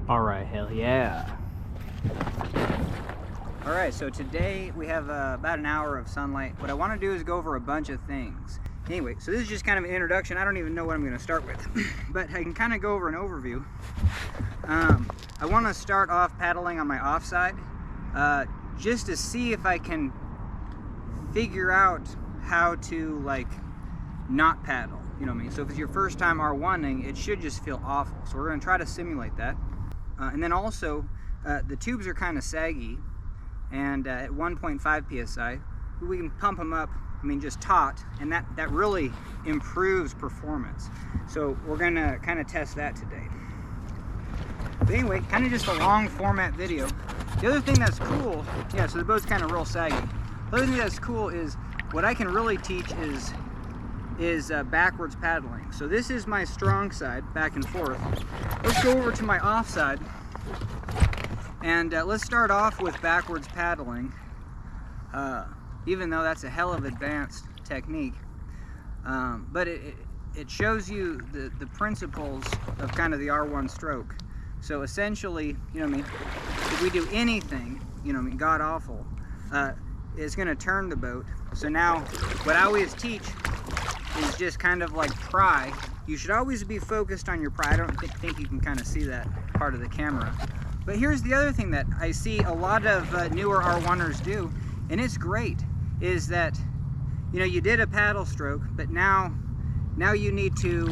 All right, hell yeah. All right, so today we have about an hour of sunlight. What I want to do is go over a bunch of things. Anyway, so this is just kind of an introduction. I don't even know what I'm going to start with, but I can kind of go over an overview. I want to start off paddling on my offside, just to see if I can figure out how to like not paddle. You know what I mean? So if it's your first time R1ing, it should just feel awful. So we're going to try to simulate that. And then also, the tubes are kind of saggy, and at 1.5 psi, we can pump them up, I mean just taut, and that really improves performance. So we're going to kind of test that today. But anyway, kind of just a long format video. The other thing that's cool, yeah, so the boat's kind of real saggy. The other thing that's cool is, what I can really teach is backwards paddling. So this is my strong side, back and forth. Let's go over to my off side, and let's start off with backwards paddling, even though that's a hell of advanced technique. But it shows you the principles of kind of the R1 stroke. So essentially, you know what I mean, if we do anything, you know what I mean, god awful, it's going to turn the boat. So now, what I always teach is just kind of like pry. You should always be focused on your pry. I don't think you can kind of see that part of the camera. But here's the other thing that I see a lot of newer R1ers do, and it's great, is that, you know, you did a paddle stroke, but now you need to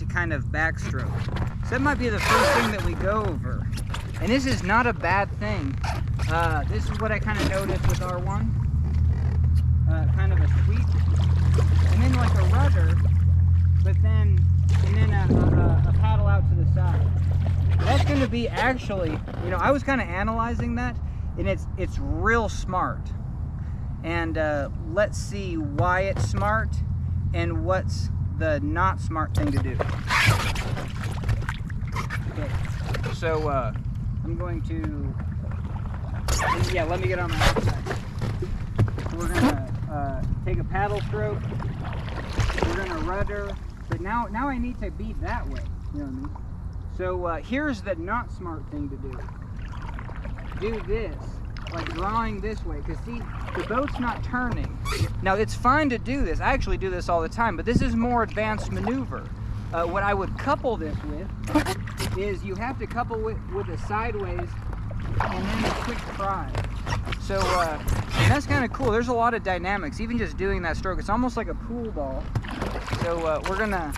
kind of backstroke. So that might be the first thing that we go over. And this is not a bad thing. This is what I kind of noticed with R1. Kind of a sweep, and then like a rudder, and then a paddle out to the side. That's going to be actually, you know, I was kind of analyzing that, and it's real smart. And let's see why it's smart and what's the not smart thing to do. Okay, so I'm going to, yeah, let me get on my outside. We're gonna take a paddle stroke. We're gonna rudder, but now I need to be that way. You know what I mean? So here's the not smart thing to do. Do this, like drawing this way, because see, the boat's not turning. Now it's fine to do this. I actually do this all the time, but this is more advanced maneuver. What I would couple this with is you have to couple with a sideways and then a quick pry. So and that's kind of cool. There's a lot of dynamics, even just doing that stroke. It's almost like a pool ball. So we're gonna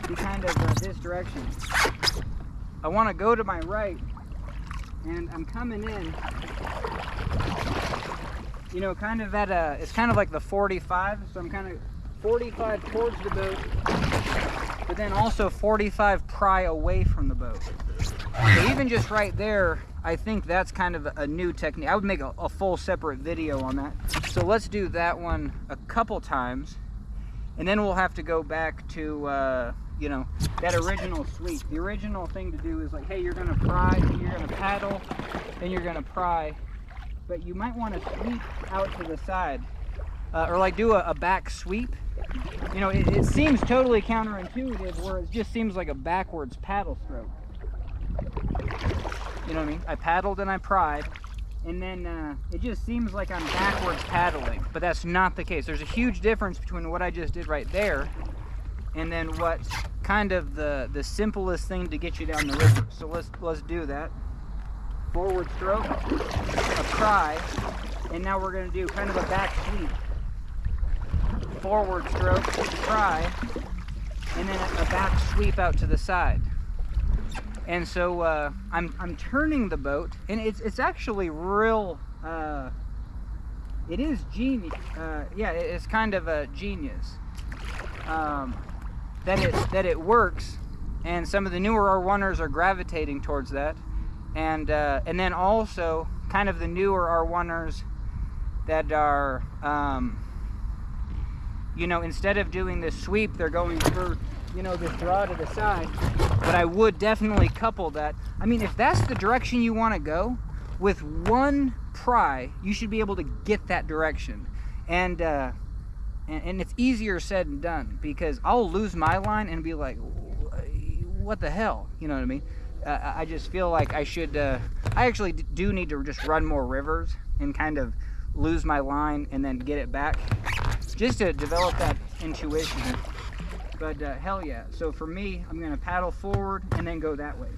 be kind of this direction. I want to go to my right, and I'm coming in, you know, kind of at it's kind of like the 45. So I'm kind of 45 towards the boat, but then also 45 pry away from the boat. So even just right there, I think that's kind of a new technique. I would make a full separate video on that. So let's do that one a couple times, and then we'll have to go back to, you know, that original sweep. The original thing to do is like, hey, you're gonna pry, then you're gonna paddle, then you're gonna pry, but you might want to sweep out to the side, or like do a back sweep. You know, it seems totally counterintuitive, where it just seems like a backwards paddle stroke. You know what I mean? I paddled and I pried, and then it just seems like I'm backwards paddling, but that's not the case. There's a huge difference between what I just did right there and then what's kind of the simplest thing to get you down the river. So let's do that. Forward stroke, a pry, and now we're going to do kind of a back sweep. Forward stroke, pry, and then a back sweep out to the side. And so I'm turning the boat, and it's actually real, it is genius, yeah, it's kind of a genius that it works, and some of the newer R1ers are gravitating towards that, and then also kind of the newer R1ers that are, you know, instead of doing this sweep, they're going for, you know, this draw to the side. But I would definitely couple that. I mean, if that's the direction you want to go, with one pry, you should be able to get that direction. And it's easier said than done, because I'll lose my line and be like, what the hell, you know what I mean? I just feel like I should, I actually do need to just run more rivers and kind of lose my line and then get it back, just to develop that intuition. But hell yeah. So for me, I'm gonna paddle forward and then go that way.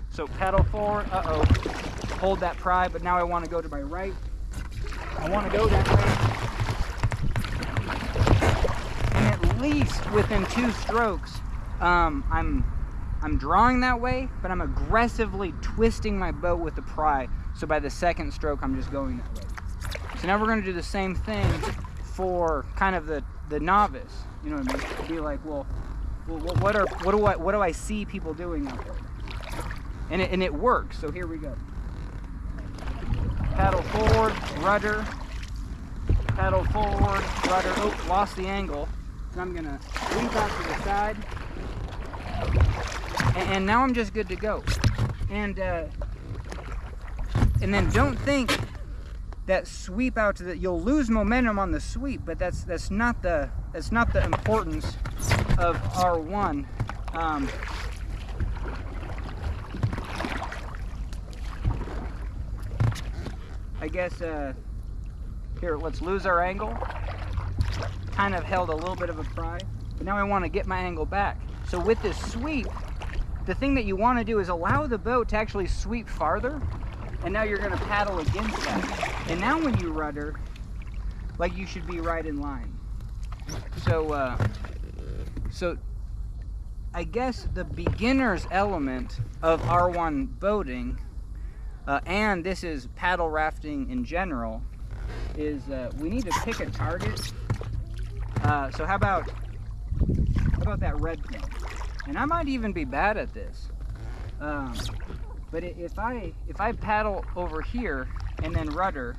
So paddle forward, hold that pry, but now I wanna go to my right. I wanna go that way. And at least within 2 strokes, I'm drawing that way, but I'm aggressively twisting my boat with the pry. So by the 2nd stroke, I'm just going that way. So now we're gonna do the same thing for kind of the novice. You know what I mean? Be like, well, what do I see people doing out there? And it works. So here we go. Paddle forward, rudder. Paddle forward, rudder. Oh, lost the angle. So I'm gonna sweep out to the side. And now I'm just good to go. And then don't think that sweep out to the, you'll lose momentum on the sweep, but that's not the importance of R1. I guess here, let's lose our angle. Kind of held a little bit of a pry, but now I want to get my angle back. So with this sweep, the thing that you want to do is allow the boat to actually sweep farther, and now you're going to paddle against that. And now when you rudder, like, you should be right in line. So so I guess the beginner's element of R1 boating, and this is paddle rafting in general, is we need to pick a target. So how about that red thing? And I might even be bad at this, but if I paddle over here and then rudder,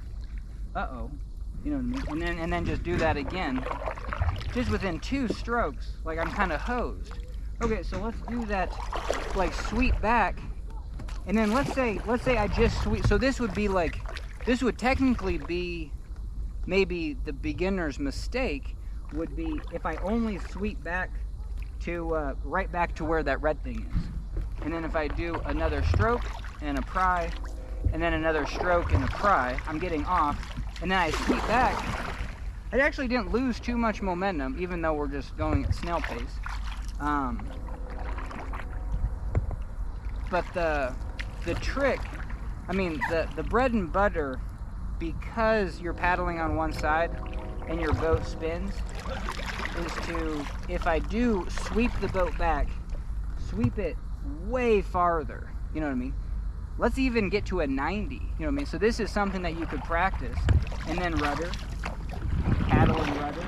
you know what I mean, and then just do that again, just within 2 strokes, like, I'm kind of hosed. Okay, so let's do that, like, sweep back, and then let's say I just sweep. So this would be like, this would technically be maybe the beginner's mistake would be if I only sweep back to right back to where that red thing is, and then if I do another stroke and a pry, and then another stroke and a pry, I'm getting off, and then I sweep back. I actually didn't lose too much momentum, even though we're just going at snail pace. But the trick, I mean, the bread and butter, because you're paddling on one side and your boat spins, is to, if I do sweep the boat back, sweep it way farther, you know what I mean? Let's even get to a 90, you know what I mean? So this is something that you could practice, and then rudder, paddle and rudder,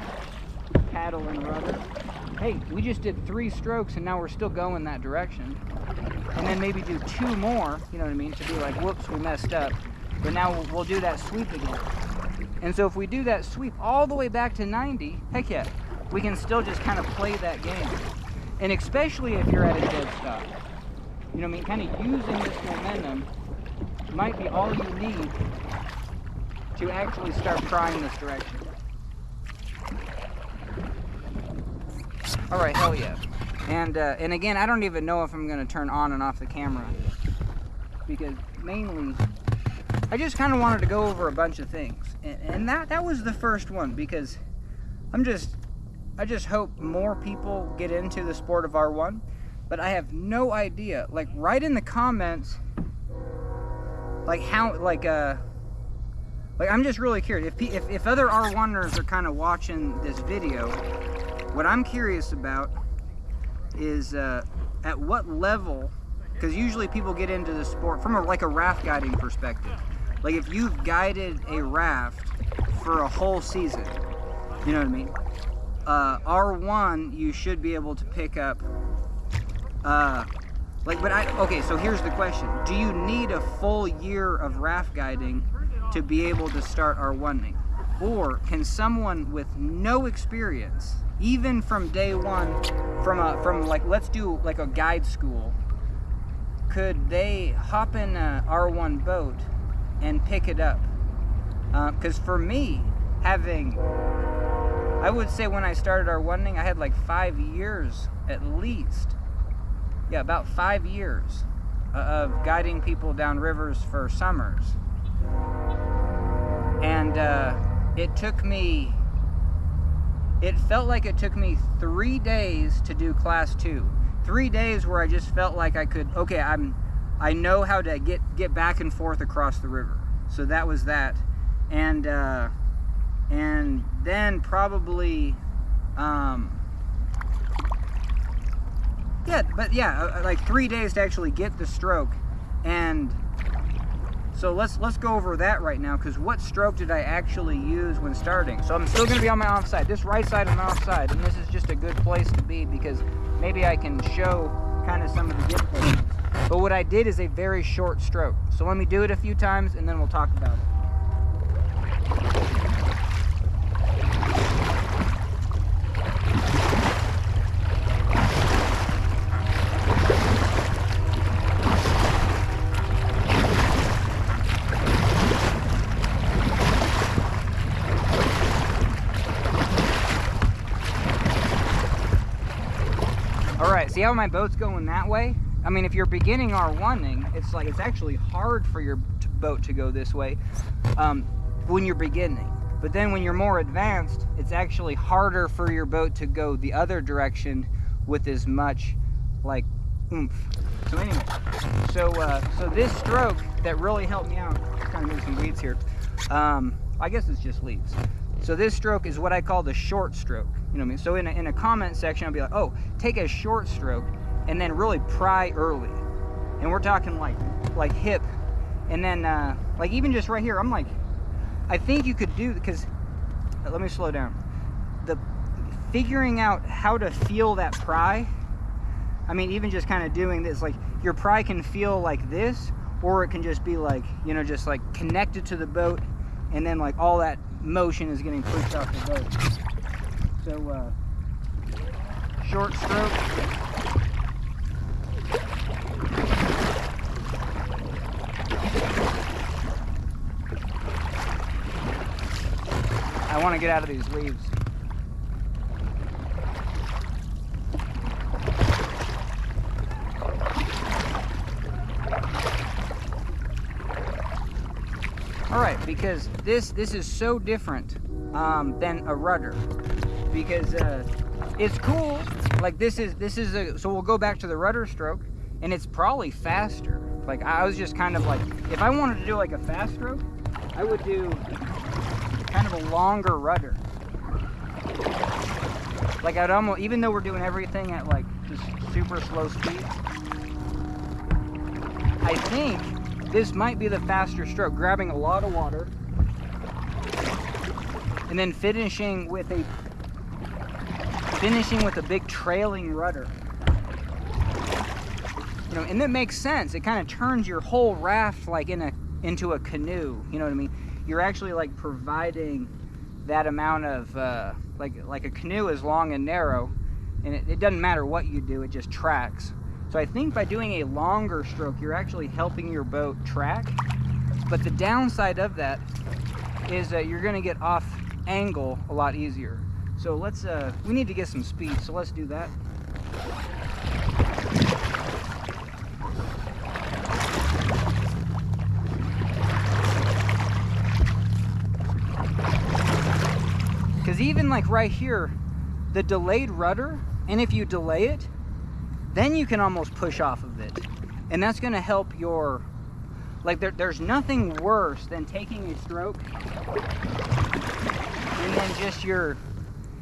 paddle and rudder. Hey, we just did 3 strokes and now we're still going that direction. And then maybe do 2 more, you know what I mean, to be like, whoops, we messed up. But now we'll do that sweep again. And so if we do that sweep all the way back to 90, heck yeah, we can still just kind of play that game. And especially if you're at a dead stop. You know what I mean? Kind of using this momentum might be all you need to actually start trying this direction. All right, hell yeah. And again, I don't even know if I'm gonna turn on and off the camera, because mainly I just kind of wanted to go over a bunch of things, and that was the first one, because I just hope more people get into the sport of R1, but I have no idea. Like, write in the comments, like, how, like I'm just really curious if other R1ers are kind of watching this video. What I'm curious about is at what level, because usually people get into the sport from like a raft guiding perspective. Like, if you've guided a raft for a whole season, you know what I mean? R1, you should be able to pick up, okay, so here's the question. Do you need a full year of raft guiding to be able to start R1ing? Or can someone with no experience, even from day one, from like, let's do like a guide school, could they hop in a R1 boat and pick it up? Because for me, I would say when I started R1ing, I had like 5 years at least. yeah, about 5 years of guiding people down rivers for summers. And it felt like it took me 3 days to do class 2. 3 days where I just felt like I could, okay, I know how to get back and forth across the river. So that was that. And then probably, like 3 days to actually get the stroke. And so let's go over that right now, because what stroke did I actually use when starting? So I'm still going to be on my offside. This right side is my offside, and this is just a good place to be because maybe I can show kind of some of the differences. But what I did is a very short stroke. So let me do it a few times and then we'll talk about it. See how my boat's going that way? I mean, if you're beginning R1ing, it's actually hard for your boat to go this way when you're beginning. But then when you're more advanced, it's actually harder for your boat to go the other direction with as much like oomph. So anyway, so this stroke that really helped me out, kind of moving some weeds here. I guess it's just leaves. So this stroke is what I call the short stroke. You know what I mean? So in a comment section, I'll be like, oh, take a short stroke and then really pry early. And we're talking like hip. And then like even just right here, I'm like, I think you could do, because, let me slow down. The figuring out how to feel that pry, I mean, even just kind of doing this, like your pry can feel like this, or it can just be like, you know, just like connected to the boat, and then like all that motion is getting pushed off the boat. So short stroke. I want to get out of these leaves. All right, because this is so different than a rudder, because it's cool. Like this is a, so we'll go back to the rudder stroke, and it's probably faster. Like I was just kind of like, if I wanted to do like a fast stroke, I would do kind of a longer rudder. Like I'd almost, even though we're doing everything at like just super slow speed, I think this might be the faster stroke, grabbing a lot of water and then finishing with a big trailing rudder. You know, and that makes sense. It kind of turns your whole raft like into a canoe. You know what I mean? You're actually like providing that amount of like a canoe is long and narrow, and it doesn't matter what you do, it just tracks. So I think by doing a longer stroke, you're actually helping your boat track. But the downside of that is that you're going to get off angle a lot easier. So let's, we need to get some speed, so let's do that. Because even like right here, the delayed rudder, and if you delay it, then you can almost push off of it. And that's gonna help your, like there's nothing worse than taking a stroke and then just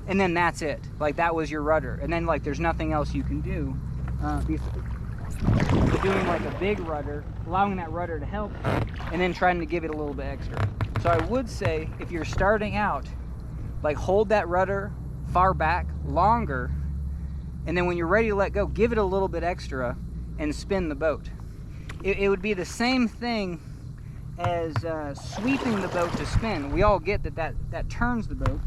and then that's it. Like that was your rudder. And then like there's nothing else you can do. Doing like a big rudder, allowing that rudder to help, and then trying to give it a little bit extra. So I would say if you're starting out, like hold that rudder far back, longer, and then when you're ready to let go, give it a little bit extra and spin the boat. It would be the same thing as sweeping the boat to spin. We all get that turns the boat.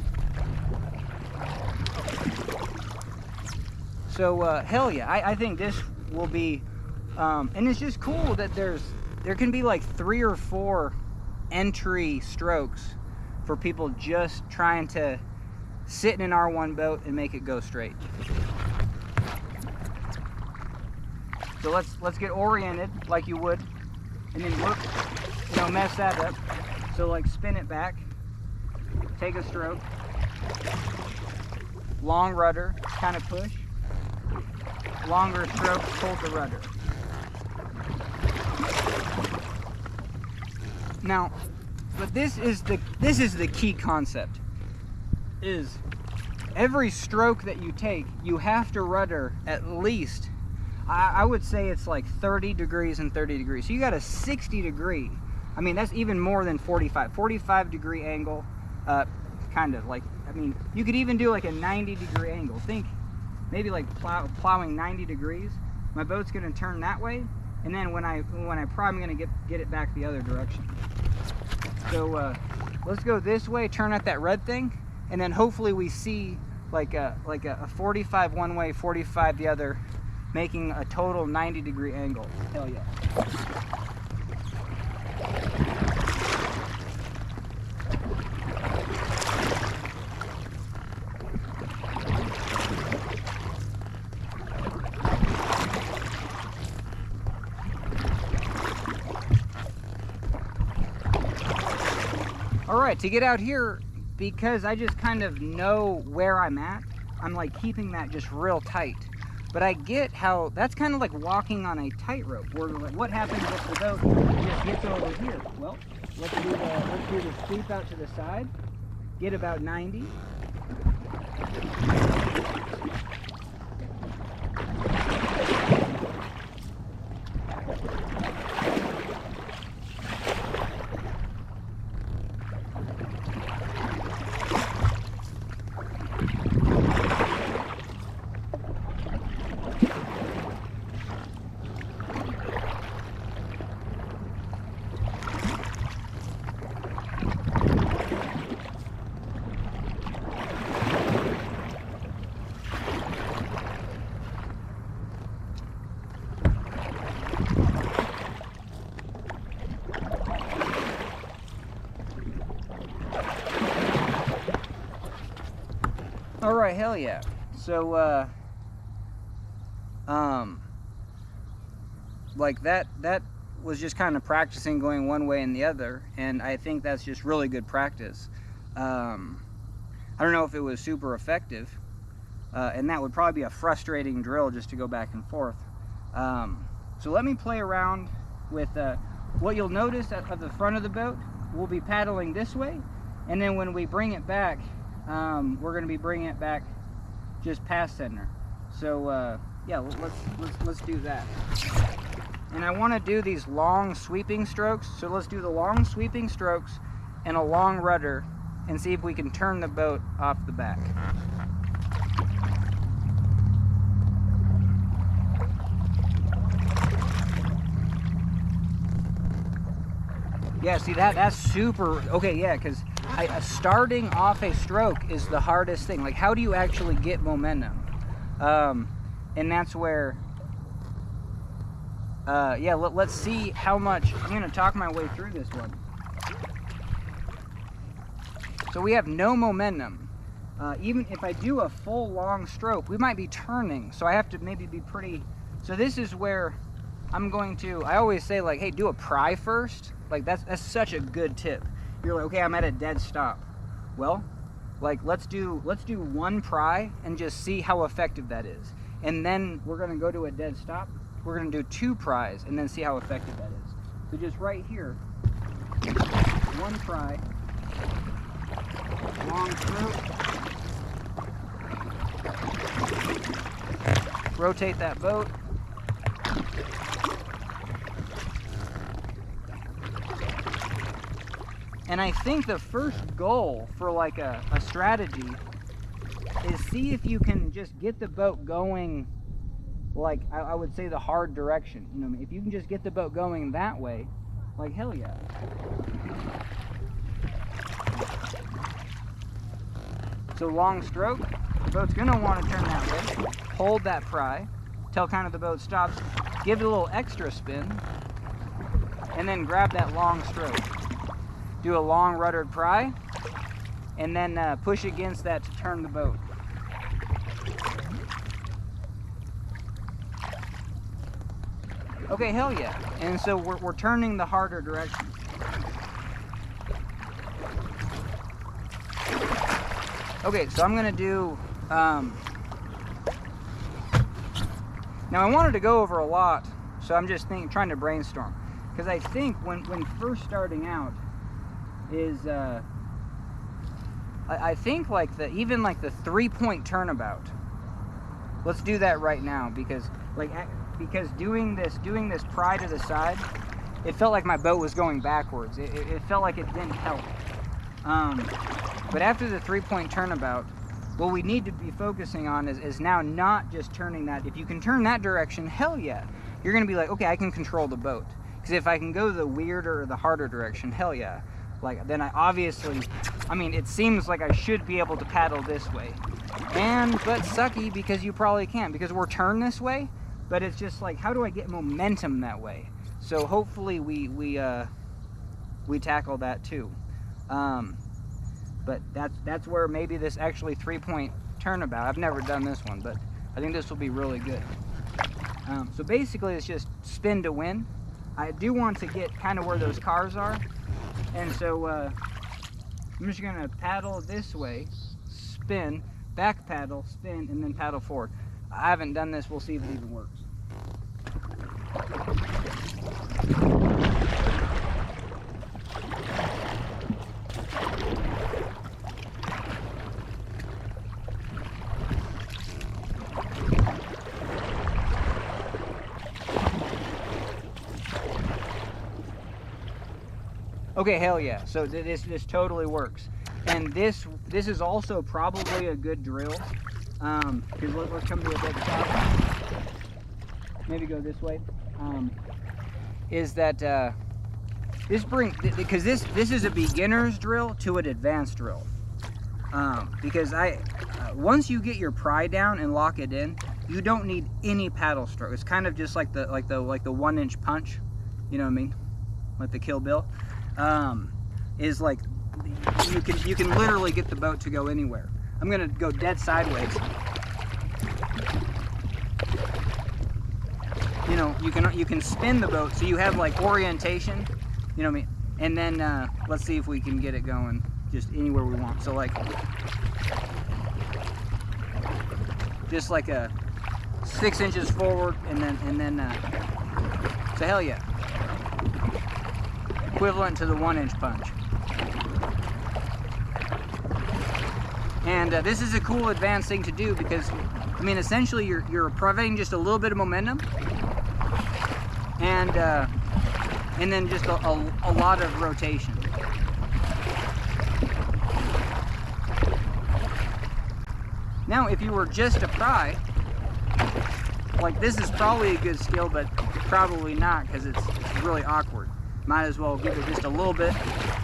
So hell yeah, I think this will be, and it's just cool that there can be like 3 or 4 entry strokes for people just trying to sit in an R1 boat and make it go straight. So let's get oriented like you would, and then work, you know, mess that up. So like spin it back, take a stroke, long rudder, kind of push, longer stroke, hold the rudder. Now, but this is the key concept, is every stroke that you take, you have to rudder at least, I would say it's like 30 degrees and 30 degrees. So you got a 60 degree, I mean, that's even more than 45 degree angle, kind of like, I mean, you could even do like a 90 degree angle. Think maybe like plowing 90 degrees. My boat's gonna turn that way, and then when I plow, I'm gonna get it back the other direction. So let's go this way, turn at that red thing, and then hopefully we see like a 45 one way, 45 the other, making a total 90 degree angle. Hell yeah. All right, to get out here, because I just kind of know where I'm at, I'm like keeping that just real tight. But I get how that's kind of like walking on a tightrope, where like, what happens if the boat just gets over here? Well, let's do the sweep out to the side, get about 90. All right, hell yeah. So, like that was just kind of practicing going one way and the other, and I think that's just really good practice. I don't know if it was super effective, and that would probably be a frustrating drill just to go back and forth. So let me play around with what you'll notice at the front of the boat. We'll be paddling this way, and then when we bring it back, we're going to be bringing it back just past center. So yeah, let's do that. And I want to do these long sweeping strokes, so let's do the long sweeping strokes and a long rudder and see if we can turn the boat off the back. Yeah, see that's super, okay, yeah, because starting off a stroke is the hardest thing. Like, how do you actually get momentum? And that's where, yeah, let's see how much, I'm gonna talk my way through this one. So we have no momentum. Even if I do a full long stroke, we might be turning, so I have to maybe be pretty, so this is where I'm going to, I always say like, hey, do a pry first. Like that's such a good tip. You're like, okay, I'm at a dead stop. Well, like let's do one pry and just see how effective that is. And then we're gonna go to a dead stop. We're gonna do 2 pries and then see how effective that is. So just right here, 1 pry, long stroke, rotate that boat. And I think the first goal for like a strategy is see if you can just get the boat going, like I would say the hard direction. You know, if you can just get the boat going that way, like hell yeah. So long stroke, the boat's gonna want to turn that way. Hold that pry till kind of the boat stops. Give it a little extra spin, and then grab that long stroke. Do a long ruddered pry, and then push against that to turn the boat. Okay, hell yeah. And so we're turning the harder direction. Okay, so I'm gonna do, now I wanted to go over a lot, so I'm just trying to brainstorm. Because I think when first starting out is, I think like even like the 3-point turnabout. Let's do that right now, because doing this pry to the side, it felt like my boat was going backwards. It felt like it didn't help. But after the 3-point turnabout, what we need to be focusing on is now not just turning that. If you can turn that direction, hell yeah. You're gonna be like, okay, I can control the boat. Because if I can go the weirder or the harder direction, hell yeah. Like, then I mean, it seems like I should be able to paddle this way. But sucky, because you probably can't, because we're turned this way, but it's just like, how do I get momentum that way? So hopefully we tackle that too. But that's where maybe this actually 3-point turnabout, I've never done this one, but I think this will be really good. So basically it's just spin to win. I do want to get kind of where those cars are, and so I'm just gonna paddle this way, spin, back paddle, spin, and then paddle forward. I haven't done this, we'll see if it even works. Okay, hell yeah. So this totally works. And this is also probably a good drill. Because let's come to a dead stop. Maybe go this way. Is that because this is a beginner's drill to an advanced drill. Because once you get your pry down and lock it in, you don't need any paddle stroke. It's kind of just like the 1-inch punch. You know what I mean? Like the Kill Bill. Is like you can literally get the boat to go anywhere. I'm gonna go dead sideways. You know, you can spin the boat so you have like orientation. You know what I mean? And then let's see if we can get it going just anywhere we want. So like just like a 6 inches forward, and then so hell yeah. Equivalent to the 1-inch punch. And this is a cool advanced thing to do because, I mean, essentially you're providing just a little bit of momentum, and then just a lot of rotation. Now, if you were just a pry, like this is probably a good skill, but probably not, because it's really awkward. Might as well give it just a little bit,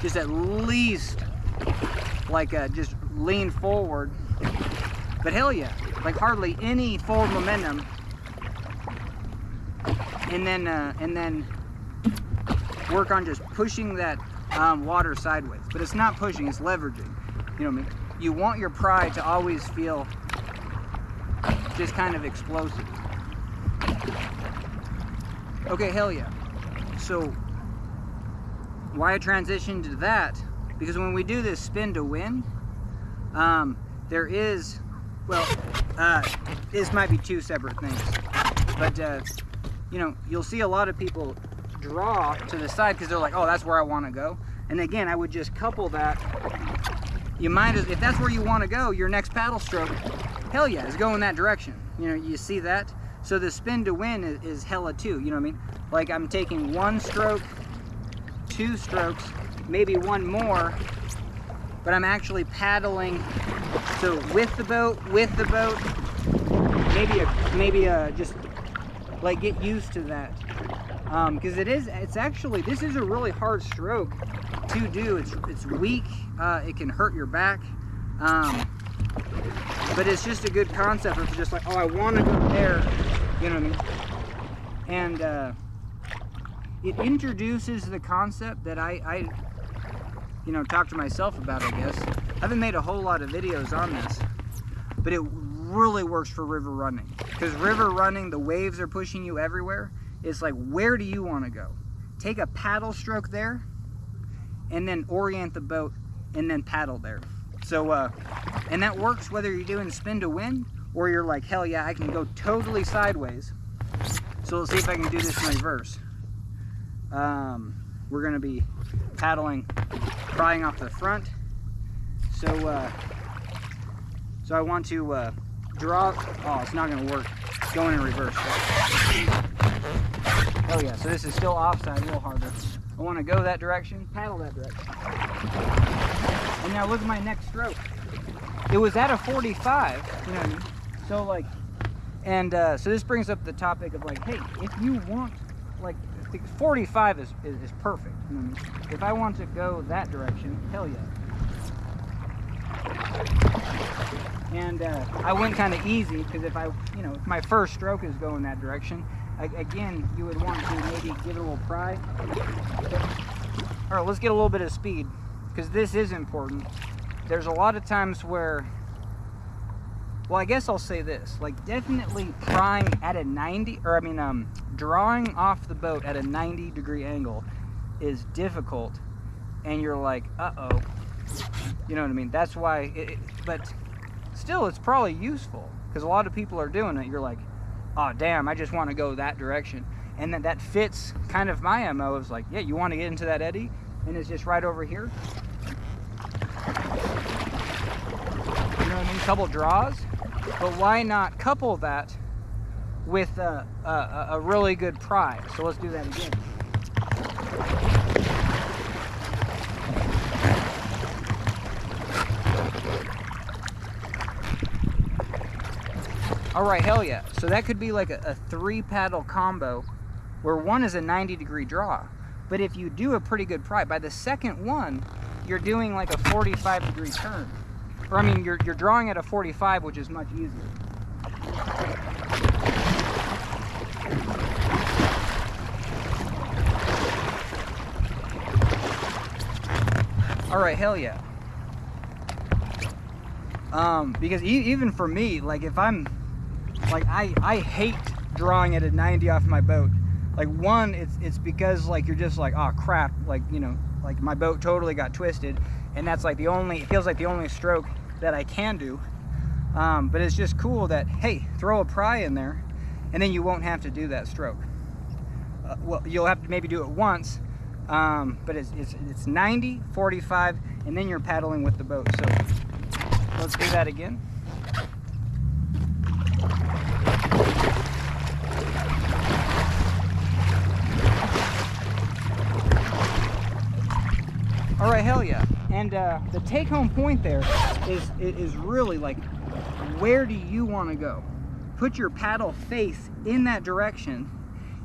just at least like just lean forward. But hell yeah, like hardly any forward momentum, and then work on just pushing that water sideways. But it's not pushing, it's leveraging. You know what I mean? You want your pry to always feel just kind of explosive. Okay, hell yeah. So why I transitioned to that, because when we do this spin to win, there is, well, this might be two separate things, but you know, you'll see a lot of people draw to the side because they're like, oh, that's where I want to go. And again, I would just couple that. You might, if that's where you want to go, your next paddle stroke, hell yeah, is go in that direction. You know, you see that? So the spin to win is hella too, you know what I mean? Like I'm taking 1 stroke, 2 strokes, maybe 1 more, but I'm actually paddling. So with the boat, maybe just like get used to that, because it's actually, this is a really hard stroke to do. It's weak. It can hurt your back, but it's just a good concept. It's just like, oh, I want to go there, you know what I mean? And it introduces the concept that I you know, talk to myself about, I guess. I haven't made a whole lot of videos on this, but it really works for river running. Because river running, the waves are pushing you everywhere, It's like, where do you want to go? Take a paddle stroke there, and then orient the boat, and then paddle there. So, and that works whether you're doing spin to wind, or you're like, hell yeah, I can go totally sideways. So let's see if I can do this in reverse. We're gonna be paddling, prying off the front. So, so I want to draw. Oh, it's not gonna work. Going in reverse. Oh yeah, so this is still offside, a little harder. I want to go that direction, paddle that direction. And now look at my next stroke. It was at a 45, you know what I mean? So like, and so this brings up the topic of like, hey, if you want, like, 45 is perfect. You know what I mean? If I want to go that direction, hell yeah. And I went kind of easy because if if my first stroke is going that direction, again, you would want to maybe give it a little pry. All right, let's get a little bit of speed because this is important. There's a lot of times where, well, I guess I'll say this, like definitely prying at a 90, or drawing off the boat at a 90-degree angle is difficult, and you're like, uh-oh. You know what I mean? That's why, but still, it's probably useful because a lot of people are doing it. You're like, oh, damn, I just want to go that direction. And then that fits kind of my MO. It's like, yeah, you want to get into that eddy, and it's just right over here. You know what I mean? Couple draws. But why not couple that with a really good pry? So let's do that again. All right, hell yeah. So that could be like a 3-paddle combo where one is a 90-degree draw. But if you do a pretty good pry, by the second one, you're doing like a 45-degree turn. Or you're drawing at a 45, which is much easier. All right, hell yeah. Because even for me, like if I'm, like I hate drawing at a 90 off my boat. Like one, it's because like you're just like, oh crap, like, you know, like my boat totally got twisted, and that's like it feels like the only stroke that I can do. But it's just cool that, hey, throw a pry in there, and then you won't have to do that stroke. Well, you'll have to maybe do it once, but it's 90, 45, and then you're paddling with the boat. So let's do that again. All right, hell yeah. And the take-home point there is really like, where do you want to go? Put your paddle face in that direction,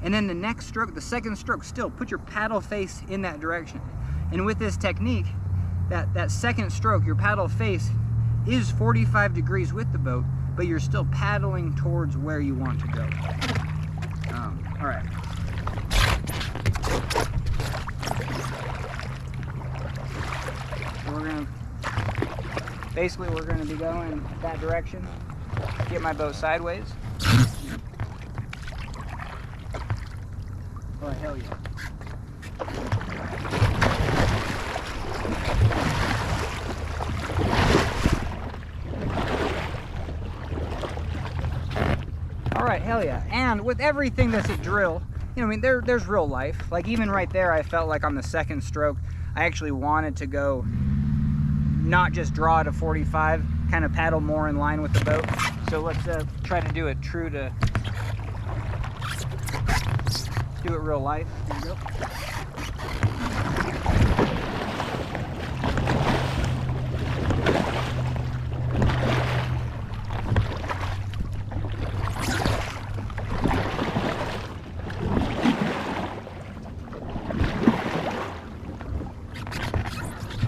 and then the next stroke, the second stroke, still put your paddle face in that direction. And with this technique, that second stroke, your paddle face is 45 degrees with the boat, but you're still paddling towards where you want to go. All right. Basically, we're going to be going that direction. Get my boat sideways. Oh, hell yeah. All right, hell yeah. And with everything that's a drill, you know, I mean, there's real life. Like even right there, I felt like on the second stroke, I actually wanted to go not just draw at a 45, kind of paddle more in line with the boat. So let's try to do it true to, do it real life. Here we go.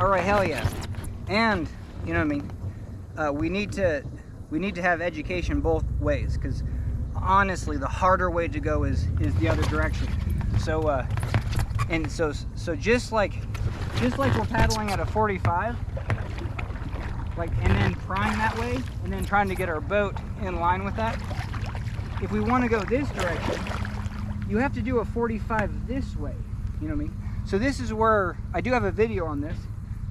All right, hell yeah. And you know what I mean, we need to have education both ways, because honestly the harder way to go is the other direction. So and so just like we're paddling at a 45, like, and then prying that way and then trying to get our boat in line with that, if we want to go this direction, you have to do a 45 this way, you know what I mean? So this is where, I do have a video on this.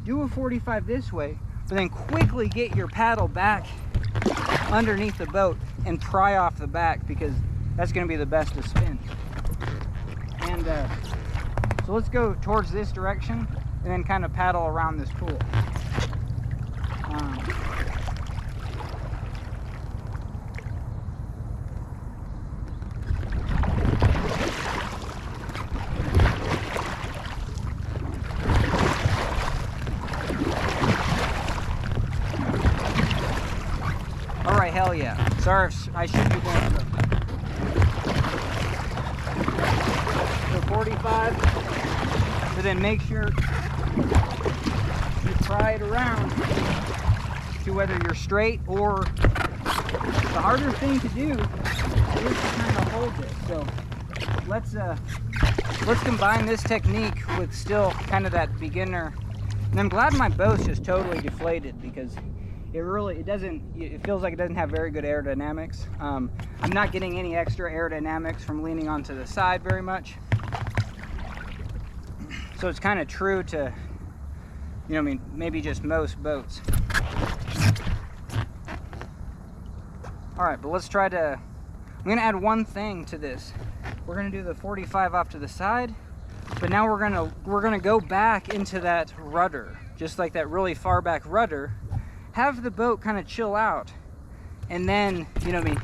Do a 45 this way, but then quickly get your paddle back underneath the boat and pry off the back, because that's gonna be the best to spin. And so let's go towards this direction and then kind of paddle around this pool. All right, hell yeah. Sorry if I should be going slow. So 45, but then make sure you pry it around to whether you're straight, or the harder thing to do is to kind of hold it. So let's combine this technique with still kind of that beginner. And I'm glad my boat's just totally deflated, because it feels like it doesn't have very good aerodynamics. I'm not getting any extra aerodynamics from leaning onto the side very much. So it's kind of true to, you know what I mean, maybe just most boats. All right, but let's try to, I'm gonna add one thing to this. We're gonna do the 45 off to the side, but now we're gonna go back into that rudder, just like that really far back rudder. Have the boat kind of chill out, and then, you know what I mean,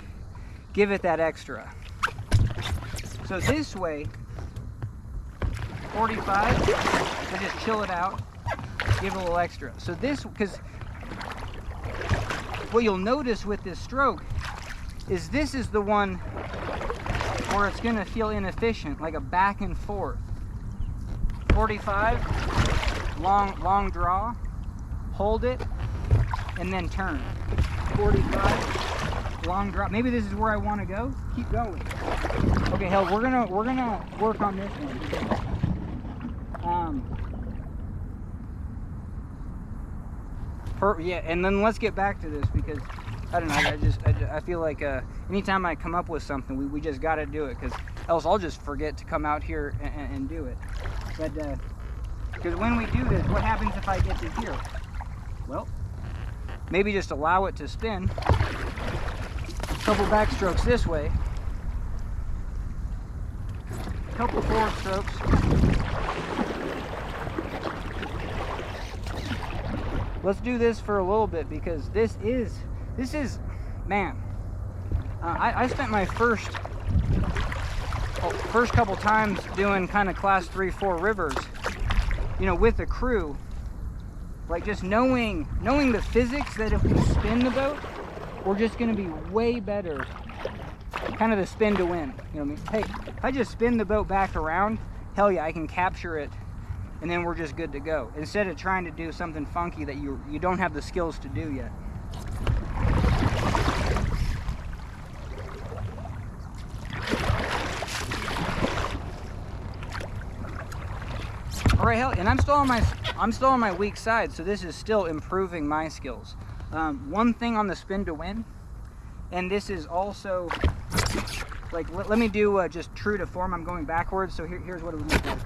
give it that extra. So this way, 45, so just chill it out, give it a little extra. So this, because what you'll notice with this stroke is this is the one where it's gonna feel inefficient, like a back and forth. 45, long draw, hold it, and then turn. 45, long drop. Maybe this is where I want to go. Keep going. Okay, hell, we're gonna work on this one. Yeah, and then let's get back to this, because I don't know. I feel like anytime I come up with something, we just got to do it, because else I'll just forget to come out here and do it. But because when we do this, what happens if I get to here? Well, maybe just allow it to spin. A couple backstrokes this way. A couple forward strokes. Let's do this for a little bit, because this is, man. I spent my first couple times doing kind of class 3-4 rivers, you know, with a crew. Like just knowing the physics that if we spin the boat, we're just going to be way better. Kind of the spin to win. You know what I mean? Hey, if I just spin the boat back around, hell yeah, I can capture it, and then we're just good to go. Instead of trying to do something funky that you don't have the skills to do yet. All right, hell, and I'm still on my weak side, so this is still improving my skills. One thing on the spin to win, and this is also like, let me do just true to form. I'm going backwards, so here's what it would look like.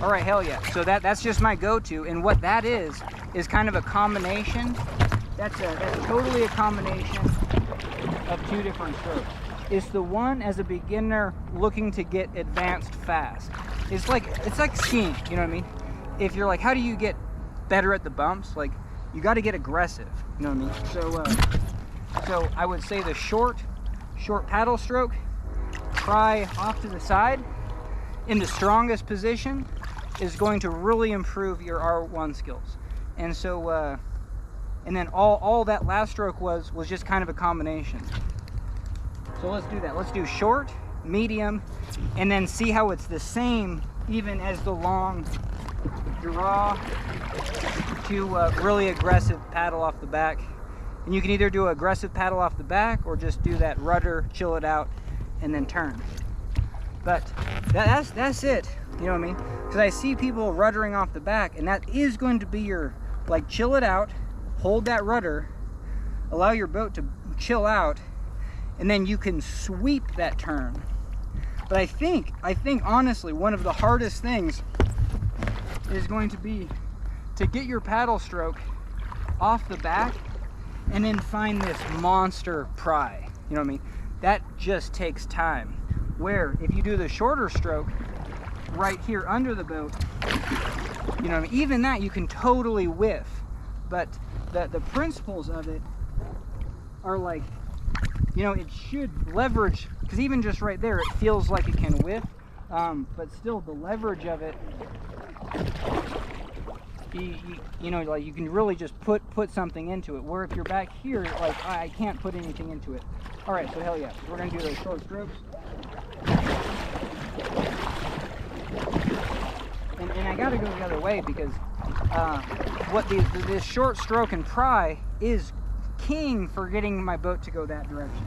All right, hell yeah. So that's just my go-to, and what that is kind of a combination. That's totally a combination of two different strokes. It's the one as a beginner looking to get advanced fast. It's like skiing, you know what I mean? If you're like, how do you get better at the bumps? Like, you got to get aggressive, you know what I mean? So I would say the short paddle stroke, pry off to the side in the strongest position is going to really improve your R1 skills. And so and then all that last stroke was just kind of a combination. So let's do that. Let's do short, medium, and then see how it's the same even as the long draw to really aggressive paddle off the back. And you can either do aggressive paddle off the back or just do that rudder, chill it out, and then turn. But that's it, you know what I mean? Because I see people ruddering off the back, and that is going to be your, like, chill it out, hold that rudder, allow your boat to chill out, and then you can sweep that turn. But I think honestly, one of the hardest things is going to be to get your paddle stroke off the back and then find this monster pry. You know what I mean? That just takes time. Where if you do the shorter stroke right here under the boat, you know what I mean? Even that you can totally whiff. But the principles of it are like, you know, it should leverage, because even just right there, it feels like it can whiff, but still the leverage of it, you know, like you can really just put something into it. Where if you're back here, like I can't put anything into it. All right, so hell yeah, we're gonna do those short strokes. And I gotta go the other way because what this short stroke and pry is king for getting my boat to go that direction.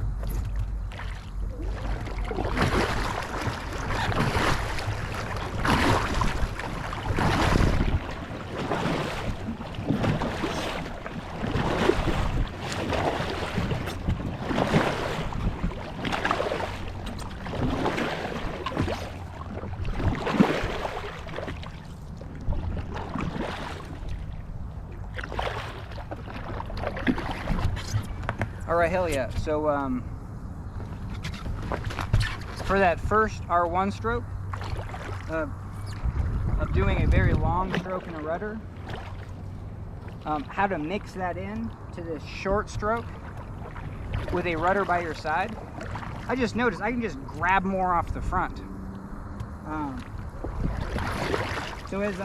All right, hell yeah. So for that first R1 stroke of doing a very long stroke and a rudder, how to mix that in to this short stroke with a rudder by your side. I just noticed I can just grab more off the front. So as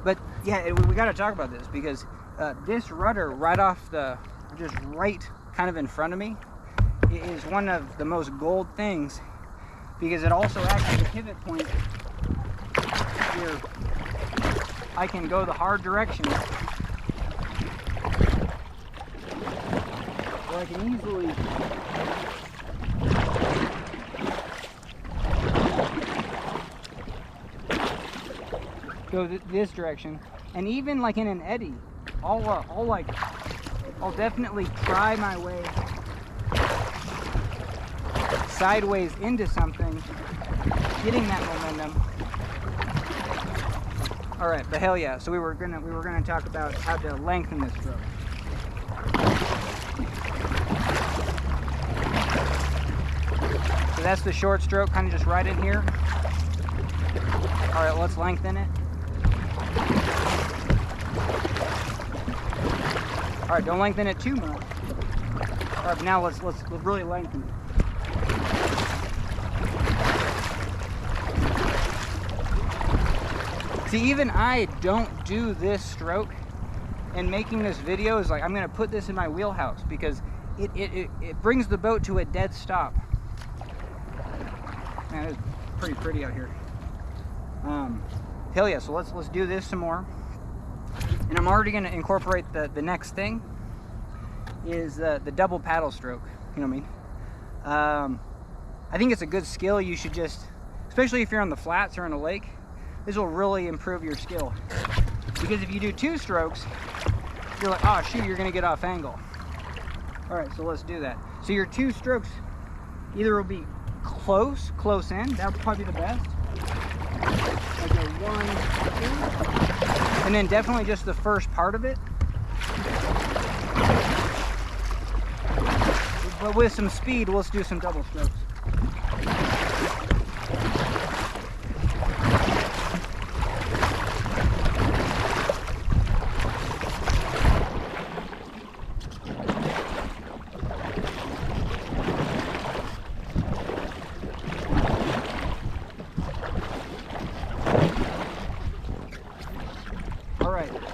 but yeah, we got to talk about this because this rudder right off the, just right kind of in front of me, is one of the most gold things because it also acts as a pivot point where I can go the hard direction, or I can easily go this direction, and even like in an eddy, I'll definitely try my way sideways into something, getting that momentum. All right, but hell yeah! So we were gonna talk about how to lengthen this stroke. So that's the short stroke, kind of just right in here. All right, let's lengthen it. All right, don't lengthen it too much. All right, now let's really lengthen it. See, even I don't do this stroke, and making this video is like, I'm gonna put this in my wheelhouse because it brings the boat to a dead stop. Man, it's pretty pretty out here. Hell yeah, so let's do this some more. And I'm already gonna incorporate the next thing is the double paddle stroke, you know what I mean? I think it's a good skill. You should just, especially if you're on the flats or in a lake, this will really improve your skill. Because if you do two strokes, you're like, oh shoot, you're gonna get off angle. All right, so let's do that. So your two strokes either will be close in, that would probably be the best. Like a 1, 2, and then definitely just the first part of it. But with some speed, let's do some double strokes.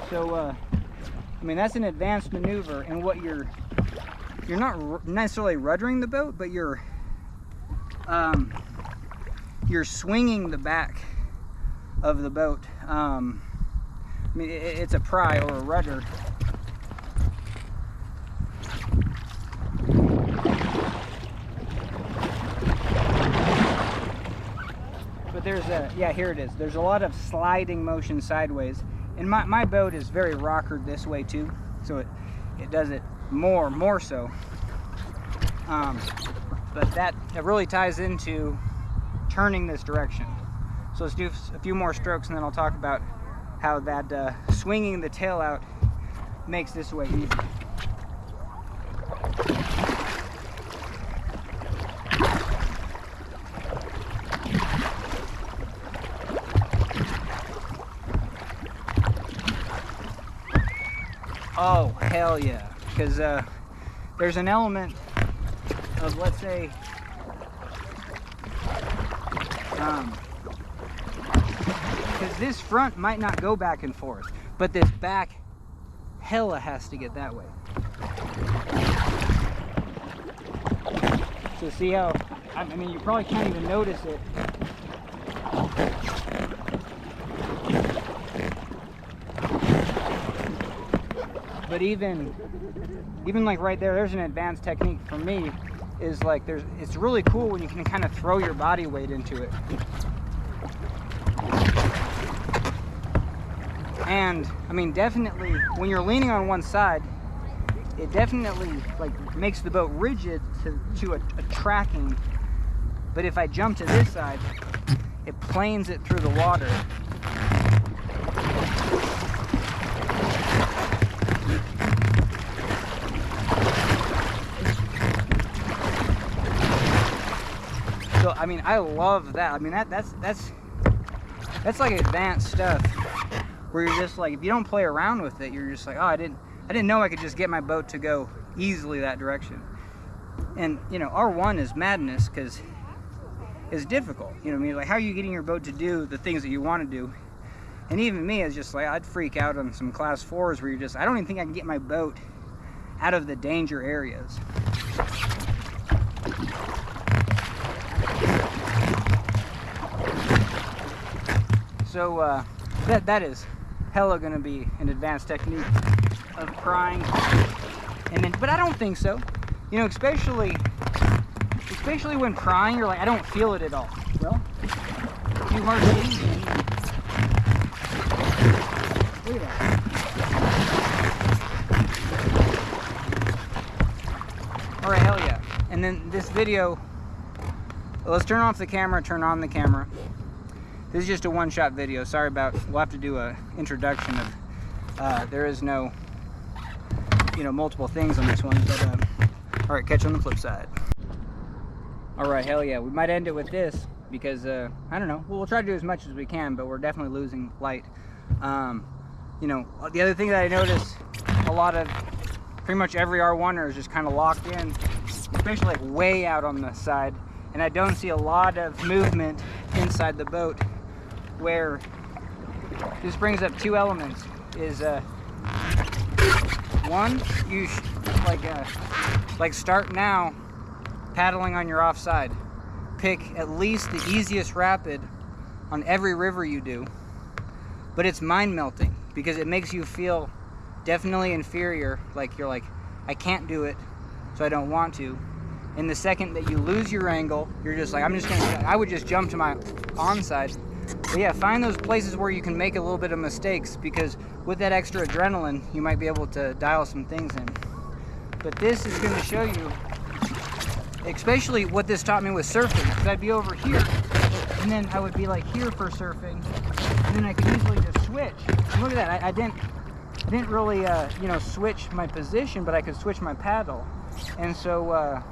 So, I mean, that's an advanced maneuver, and what you're not necessarily ruddering the boat, but you're swinging the back of the boat. I mean, it's a pry or a rudder. but there's a, yeah, here it is. There's a lot of sliding motion sideways. And my boat is very rockered this way too, so it does it more so. But that really ties into turning this direction. So let's do a few more strokes and then I'll talk about how that swinging the tail out makes this way easy. Oh, hell yeah. Because there's an element of, let's say, because this front might not go back and forth, but this back hella has to get that way. So see how, I mean, you probably can't even notice it. But even like right there's an advanced technique for me, is like it's really cool when you can kind of throw your body weight into it. And I mean, definitely when you're leaning on one side, it definitely like makes the boat rigid to a tracking. But if I jump to this side, it planes it through the water. So I mean, I love that. I mean, that's like advanced stuff where you're just like, if you don't play around with it, you're just like, oh, I didn't know I could just get my boat to go easily that direction. And you know, R1 is madness because it's difficult. You know what I mean? Like, how are you getting your boat to do the things that you want to do? And even me, it's just like, I'd freak out on some class 4s where you're just, I don't even think I can get my boat out of the danger areas. So that is hella gonna be an advanced technique of prying, and then, but I don't think so. You know, especially when prying, you're like, I don't feel it at all. Well, too hard to easy. Look at that. All right, hell yeah. And then this video, let's turn off the camera, turn on the camera. This is just a one-shot video. Sorry about, we'll have to do a introduction of, there is no, you know, multiple things on this one, but, all right, catch you on the flip side. All right, hell yeah, we might end it with this because, I don't know, we'll try to do as much as we can, but we're definitely losing light. You know, the other thing that I noticed, a lot of, pretty much every R1er is just kind of locked in, especially like way out on the side, and I don't see a lot of movement inside the boat. Where this brings up two elements is one, you like start now paddling on your offside. Pick at least the easiest rapid on every river you do, but it's mind melting because it makes you feel definitely inferior, like you're like, I can't do it, so I don't want to. And the second that you lose your angle, you're just like, I would just jump to my onside. But yeah, find those places where you can make a little bit of mistakes, because with that extra adrenaline, you might be able to dial some things in. But this is going to show you, especially what this taught me with surfing, because I'd be over here, and then I would be like here for surfing, and then I could easily just switch. And look at that, I didn't really, you know, switch my position, but I could switch my paddle. And so,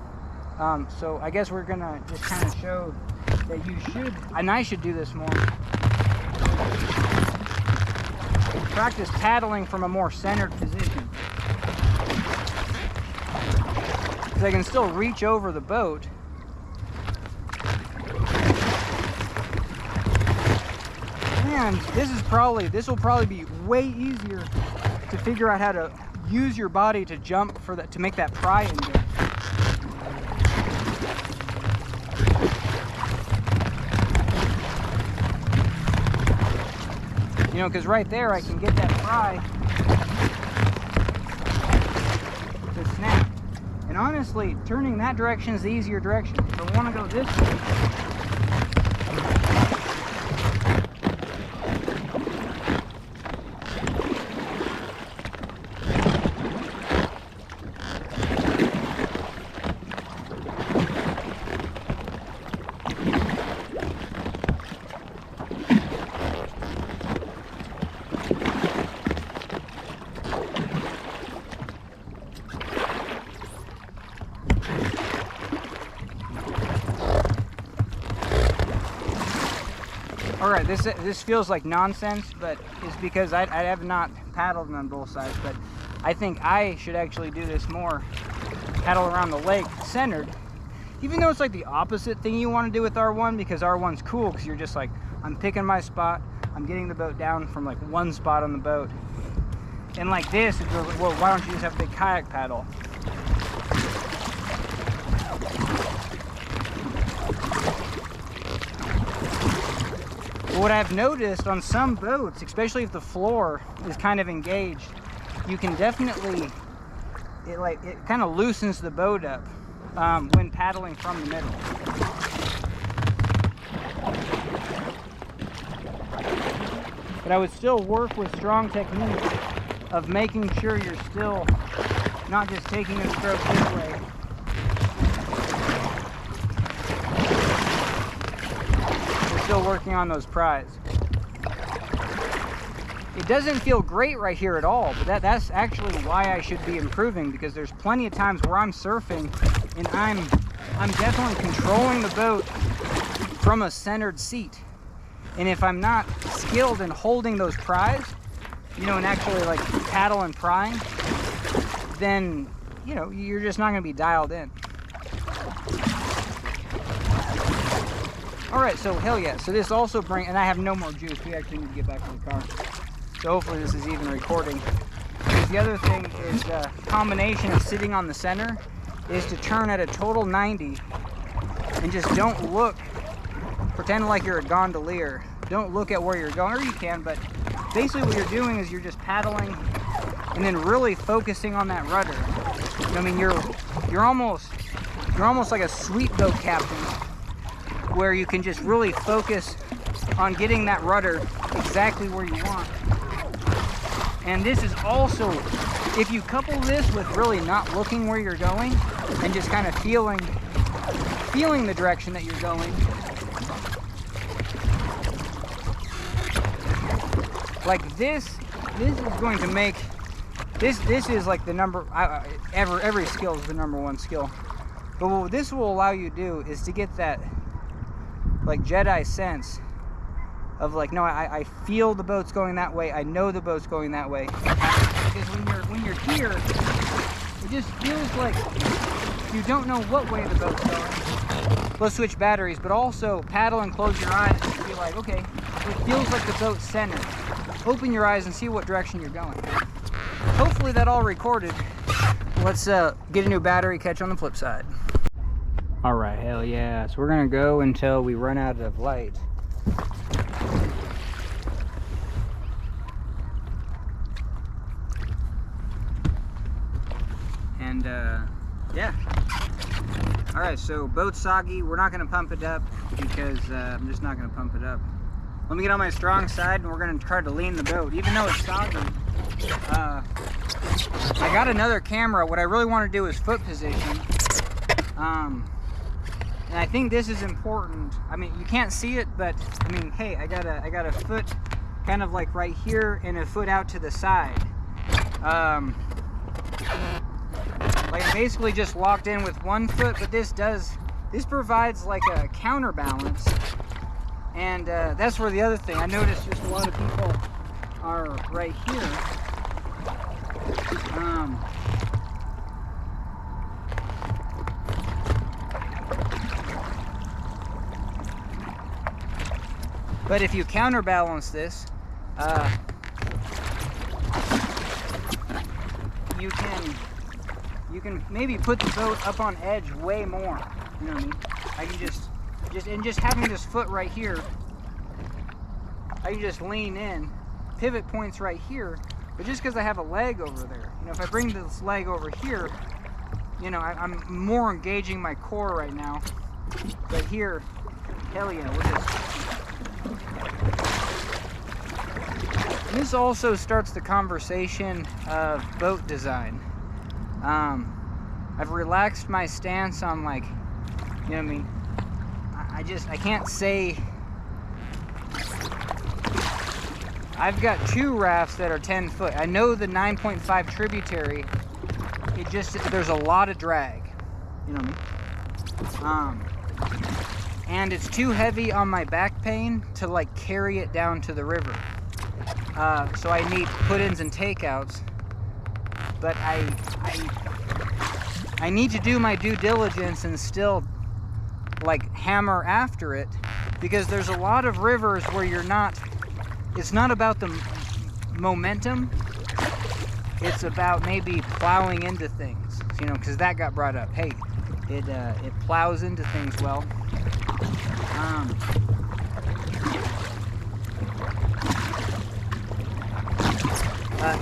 so I guess we're gonna just kind of show that you should, and I should do this more. Practice paddling from a more centered position. Because I can still reach over the boat. And this will probably be way easier to figure out how to use your body to jump for that, to make that pry engine. You know, because right there I can get that pry to snap. And honestly, turning that direction is the easier direction. If I want to go this way, All right, this feels like nonsense, but it's because I have not paddled on both sides, but I think I should actually do this more. Paddle around the lake centered, even though it's like the opposite thing you want to do with R1, because R1's cool because you're just like, I'm picking my spot, I'm getting the boat down from like one spot on the boat. And like this, well, why don't you just have a big kayak paddle? What I've noticed on some boats, especially if the floor is kind of engaged, you can definitely, it kind of loosens the boat up when paddling from the middle. But I would still work with strong techniques of making sure you're still not just taking a stroke this way. You're still working on those pries. It doesn't feel great right here at all, but that's actually why I should be improving, because there's plenty of times where I'm surfing and I'm definitely controlling the boat from a centered seat. And if I'm not skilled in holding those pries, you know, and actually like paddle and prying, then, you know, you're just not going to be dialed in. All right, so hell yeah. So this also brings, and I have no more juice. We actually need to get back to the car. So hopefully this is even recording. Because the other thing is the combination of sitting on the center is to turn at a total 90 and just don't look, pretend like you're a gondolier. Don't look at where you're going, or you can, but basically what you're doing is you're just paddling and then really focusing on that rudder. I mean, you're almost like a sweep boat captain, where you can just really focus on getting that rudder exactly where you want. And this is also, if you couple this with really not looking where you're going and just kind of feeling the direction that you're going, like this is going to make, this is like the number, every skill is the #1 skill. But what this will allow you to do is to get that like Jedi sense of like, no, I feel the boat's going that way, I know the boat's going that way. Because when you're here, it just feels like you don't know what way the boat's going. Let's switch batteries, but also paddle and close your eyes and be like, okay, it feels like the boat's centered. Open your eyes and see what direction you're going. Hopefully that all recorded. Let's get a new battery, catch on the flip side. All right, hell yeah. So we're gonna go until we run out of light. And yeah. All right, so boat's soggy. We're not gonna pump it up because I'm just not gonna pump it up. Let me get on my strong side and we're gonna try to lean the boat. Even though it's soggy, I got another camera. What I really want to do is foot position. And I think this is important. I mean, you can't see it, but I mean, hey, I got a foot kind of like right here and a foot out to the side. Like I'm basically just locked in with one foot, but this provides like a counterbalance. And that's where the other thing, I noticed just a lot of people are right here. But if you counterbalance this, you can maybe put the boat up on edge way more. You know what I mean? I can just having this foot right here, I can just lean in, pivot points right here, but just because I have a leg over there, you know, if I bring this leg over here, you know, I'm more engaging my core right now. But here, hell yeah, we're just. This also starts the conversation of boat design. I've relaxed my stance on, like, you know what I mean? I can't say. I've got 2 rafts that are 10 foot. I know the 9.5 tributary, there's a lot of drag. You know what I mean? and it's too heavy on my back pain to like carry it down to the river. So I need put-ins and takeouts, but I need to do my due diligence and still like hammer after it, because there's a lot of rivers where it's not about the momentum, it's about maybe plowing into things, you know, because that got brought up. Hey, it plows into things well.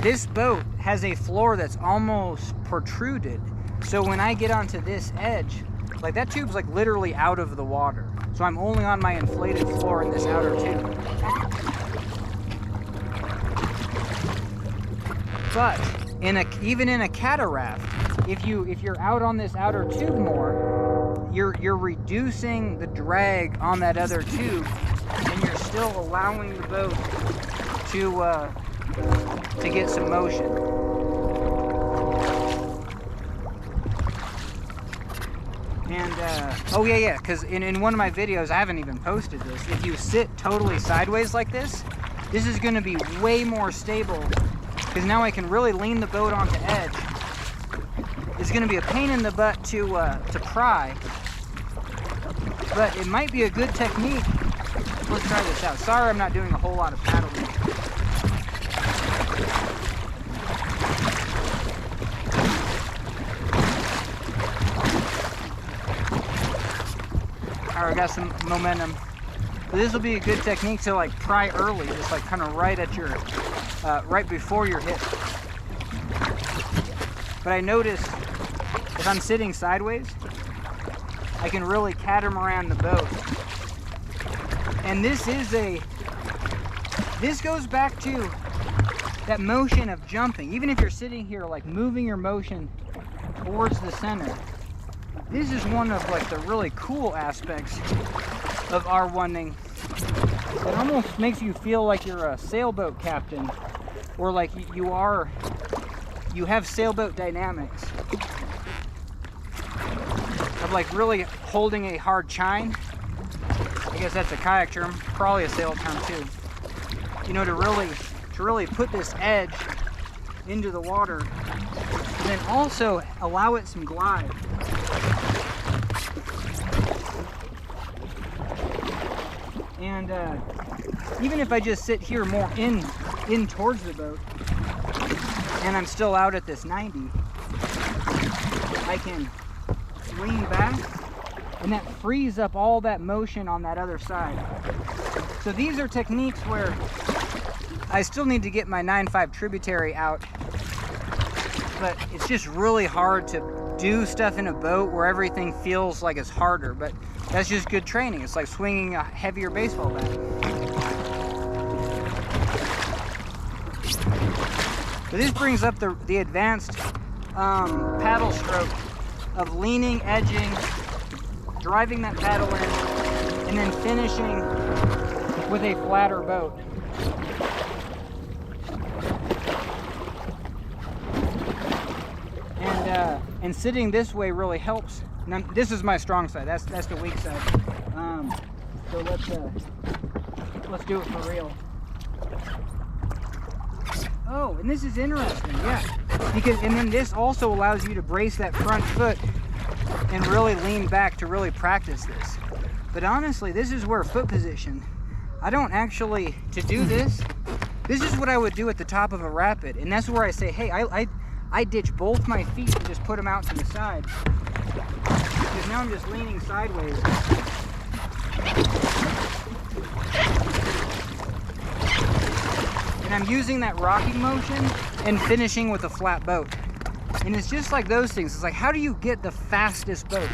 This boat has a floor that's almost protruded, so when I get onto this edge, like that tube's like literally out of the water, so I'm only on my inflated floor in this outer tube. But even in a cataract, if you're out on this outer tube more, you're reducing the drag on that other tube, and you're still allowing the boat to get some motion. And oh yeah, because in one of my videos, I haven't even posted this, if you sit totally sideways like this is going to be way more stable, because now I can really lean the boat onto edge. It's going to be a pain in the butt to pry, but it might be a good technique. Let's try this out. Sorry I'm not doing a whole lot of paddling. Alright, I got some momentum. So this will be a good technique to like pry early, just like kind of right at your, right before your hit. But I noticed if I'm sitting sideways, I can really catamaran the boat. And this goes back to that motion of jumping. Even if you're sitting here, like moving your motion towards the center. This is one of like the really cool aspects of R1ing. It almost makes you feel like you're a sailboat captain, or like you have sailboat dynamics of like really holding a hard chine. I guess that's a kayak term, probably a sail term too. You know, to really put this edge into the water, and then also allow it some glide. And even if I just sit here more in towards the boat, and I'm still out at this 90, I can lean back, and that frees up all that motion on that other side. So these are techniques where I still need to get my 9.5 tributary out, but it's just really hard to do stuff in a boat where everything feels like it's harder, but that's just good training. It's like swinging a heavier baseball bat. So this brings up the advanced paddle stroke of leaning, edging, driving that paddle in, and then finishing with a flatter boat. And sitting this way really helps. Now, this is my strong side. That's the weak side. So let's do it for real. Oh, and this is interesting, yeah. And then this also allows you to brace that front foot and really lean back to really practice this. But honestly, this is where foot position, I don't actually, to do this is what I would do at the top of a rapid. And that's where I say, hey, I ditch both my feet and just put them out to the side. Because now I'm just leaning sideways. And I'm using that rocking motion and finishing with a flat boat. And it's just like those things. It's like, how do you get the fastest boat?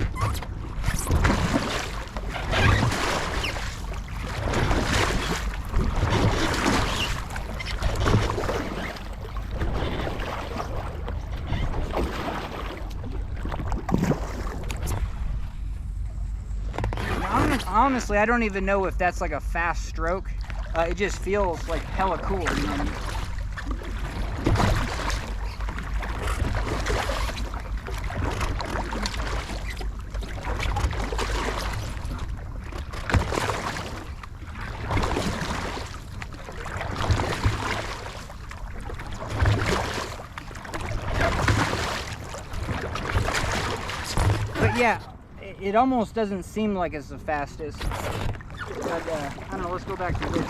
Honestly, I don't even know if that's like a fast stroke. It just feels like hella cool, you know what I mean? But yeah, it almost doesn't seem like it's the fastest. But I don't know, let's go back to this.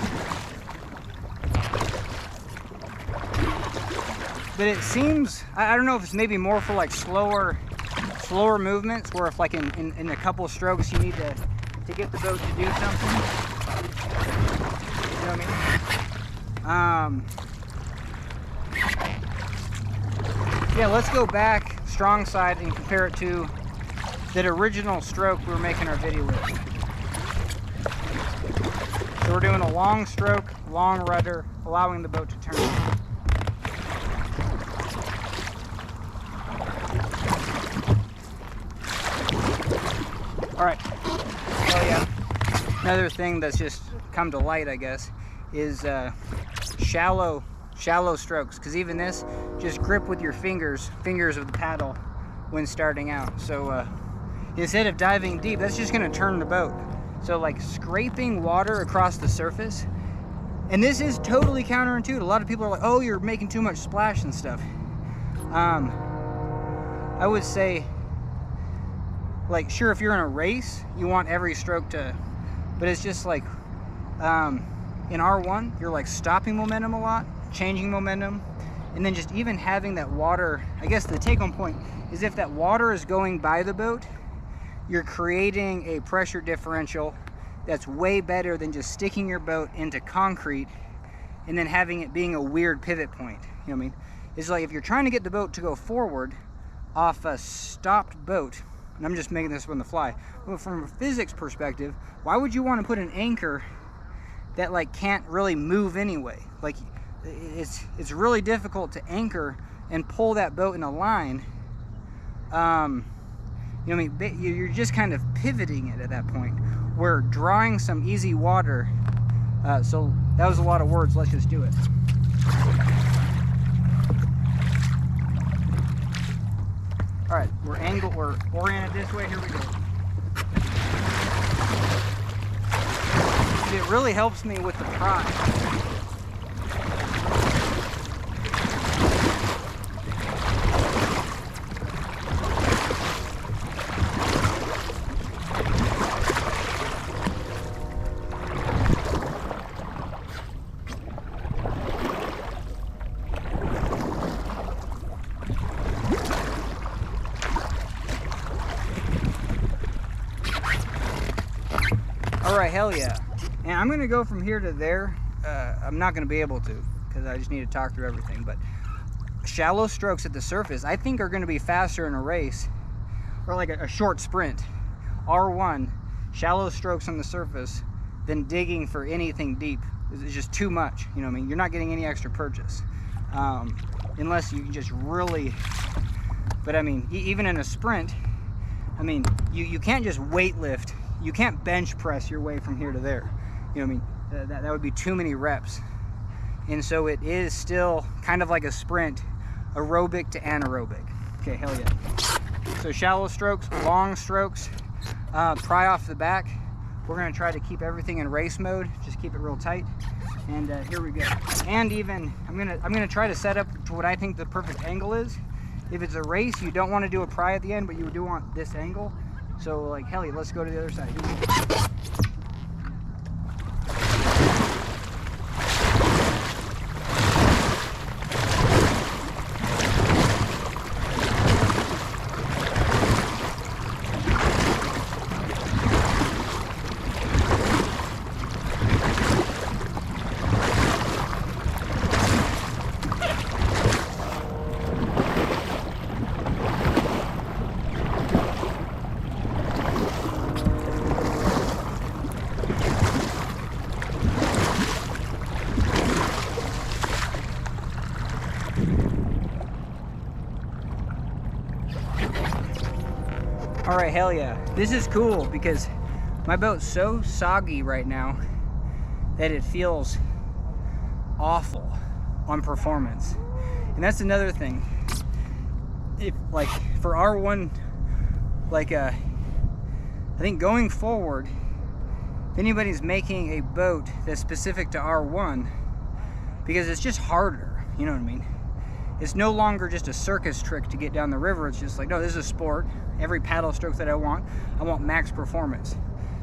But it seems, I don't know if it's maybe more for like slower movements, where if like in a couple strokes you need to get the boat to do something. You know what I mean? Yeah, let's go back strong side and compare it to that original stroke we were making our video with. So we're doing a long stroke, long rudder, allowing the boat to turn. All right. Oh yeah. Another thing that's just come to light, I guess, is shallow strokes. Because even this, just grip with your fingers of the paddle when starting out. So instead of diving deep, that's just going to turn the boat. So like scraping water across the surface, and this is totally counterintuitive. A lot of people are like, "Oh, you're making too much splash and stuff." I would say, like, sure, if you're in a race, you want every stroke to, but it's just like, in R1, you're like stopping momentum a lot, changing momentum, and then just even having that water. I guess the take-home point is if that water is going by the boat, you're creating a pressure differential that's way better than just sticking your boat into concrete and then having it being a weird pivot point. You know what I mean? It's like if you're trying to get the boat to go forward off a stopped boat, and I'm just making this on the fly, but from a physics perspective, why would you want to put an anchor that like can't really move anyway? Like it's really difficult to anchor and pull that boat in a line. You know what I mean? You're just kind of pivoting it at that point. We're drawing some easy water. So that was a lot of words. Let's just do it. All right, we're oriented this way. Here we go. It really helps me with the pry. All right, hell yeah. And I'm gonna go from here to there. I'm not gonna be able to, because I just need to talk through everything, but shallow strokes at the surface, I think, are gonna be faster in a race, or like a short sprint. R1, shallow strokes on the surface, than digging for anything deep. It's just too much, you know what I mean? You're not getting any extra purchase. Unless you just really, but I mean, even in a sprint, I mean, you can't just weight lift. You can't bench press your way from here to there. You know what I mean? That would be too many reps. And so it is still kind of like a sprint, aerobic to anaerobic. Okay, hell yeah. So shallow strokes, long strokes, pry off the back. We're gonna try to keep everything in race mode, just keep it real tight. And here we go. And even, I'm gonna try to set up to what I think the perfect angle is. If it's a race, you don't wanna do a pry at the end, but you do want this angle. So like, hell yeah, let's go to the other side. All right, hell yeah. This is cool because my boat's so soggy right now that it feels awful on performance. And that's another thing. If like for R1, like I think going forward, if anybody's making a boat that's specific to R1, because it's just harder, you know what I mean? it's no longer just a circus trick to get down the river. It's just like, no, this is a sport. Every paddle stroke that I want max performance.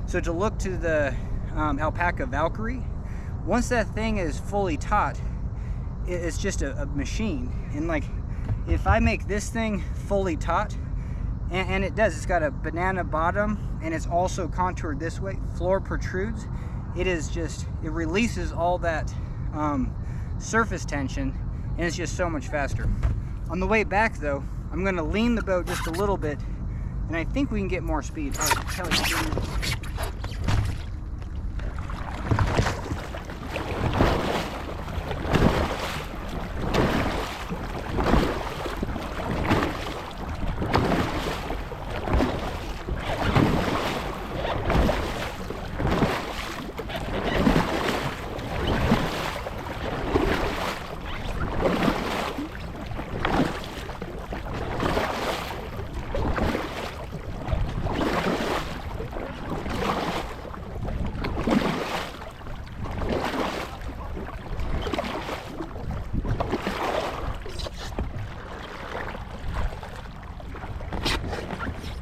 So to look to the Alpaca Valkyrie, once that thing is fully taut, it's just a machine. And like, if I make this thing fully taut, and it does, it's got a banana bottom, and it's also contoured this way, floor protrudes, it releases all that surface tension, and it's just so much faster. On the way back though, I'm gonna lean the boat just a little bit, and I think we can get more speed. All right, Kelly,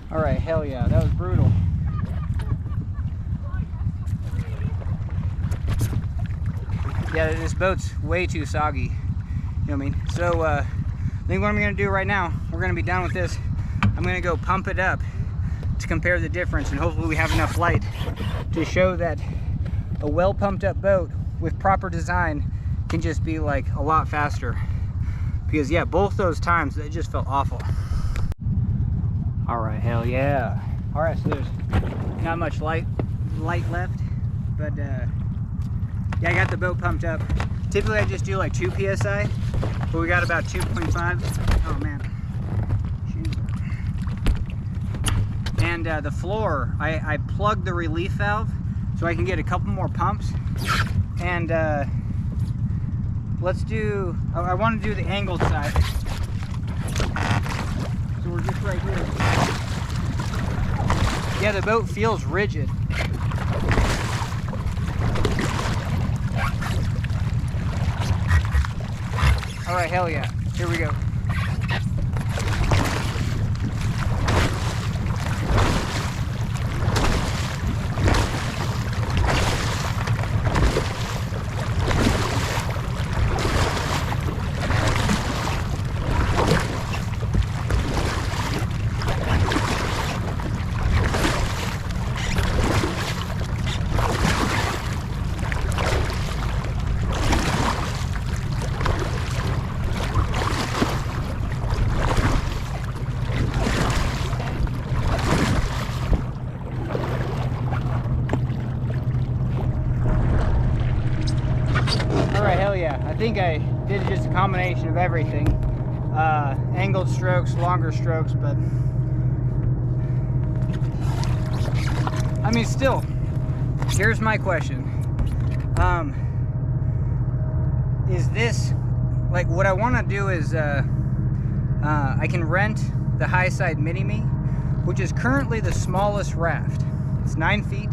all right, hell yeah, that was brutal. Yeah, this boat's way too soggy. You know what I mean? So I think what I'm gonna do right now, we're gonna be done with this. I'm gonna go pump it up to compare the difference, and hopefully we have enough light to show that a well pumped up boat with proper design can just be like a lot faster. Because yeah, both those times it just felt awful. All right, hell yeah. All right, so there's not much light left, but yeah, I got the boat pumped up. Typically I just do like 2 PSI, but we got about 2.5. Oh man. Jeez. And the floor, I plugged the relief valve so I can get a couple more pumps. And let's do, I want to do the angled side. So we're just right here. Yeah, the boat feels rigid. All right, hell yeah. Here we go. I think I did just a combination of everything. Angled strokes, longer strokes, but I mean, still, here's my question. Is this, like, what I want to do is I can rent the high side mini-me, which is currently the smallest raft. It's 9 feet.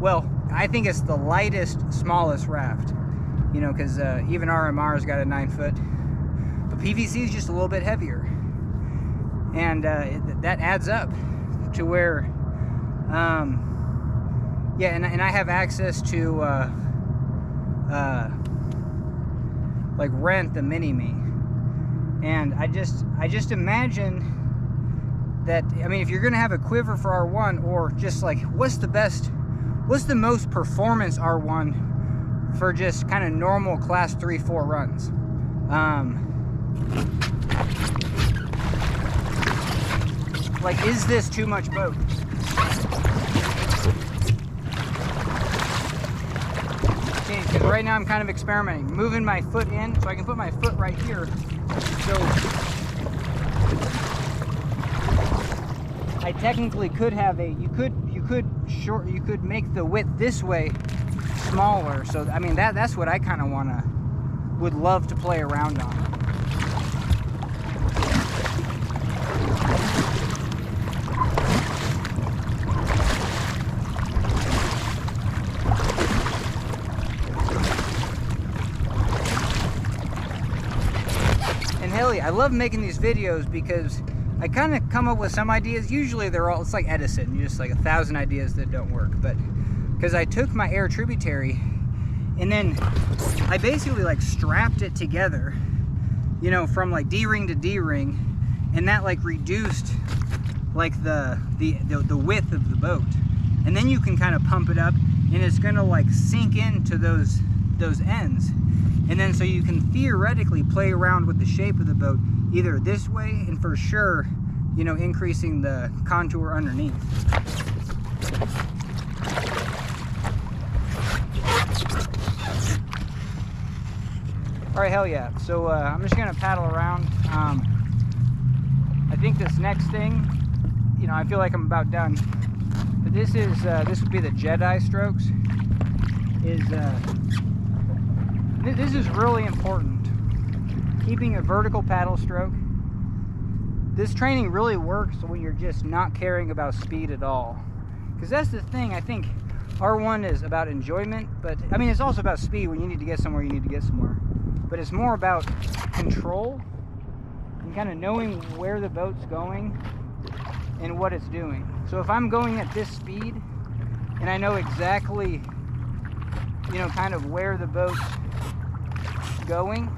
Well, I think it's the lightest, smallest raft, you know, because even RMR's got a 9 foot, but PVC is just a little bit heavier, and that adds up to where, yeah, and I have access to like rent the mini-me, and I just imagine that, I mean, if you're gonna have a quiver for R1, or just like, what's the most performance R1 for just kind of normal class 3-4 runs? Like, is this too much boat? Okay, because right now I'm kind of experimenting, moving my foot in so I can put my foot right here. So I technically could have you could make the width this way smaller. So I mean, that's what I kind of would love to play around on. hell yeah. I love making these videos because I kind of come up with some ideas. Usually they're all, it's like Edison, you just like 1,000 ideas that don't work. But because I took my air tributary and then I basically like strapped it together, you know, from like D-ring to D-ring, and that like reduced like the width of the boat. And then you can kind of pump it up and it's gonna like sink into those ends. And then so you can theoretically play around with the shape of the boat either this way and for sure, you know, increasing the contour underneath. All right, hell yeah. So I'm just gonna paddle around. I think this next thing, you know, I feel like I'm about done. But this is this would be the Jedi strokes. This is really important. Keeping a vertical paddle stroke. This training really works when you're just not caring about speed at all. Because that's the thing, I think R1 is about enjoyment, but I mean it's also about speed. When you need to get somewhere, you need to get somewhere. But it's more about control and kind of knowing where the boat's going and what it's doing. So if I'm going at this speed and I know exactly, you know, kind of where the boat's going,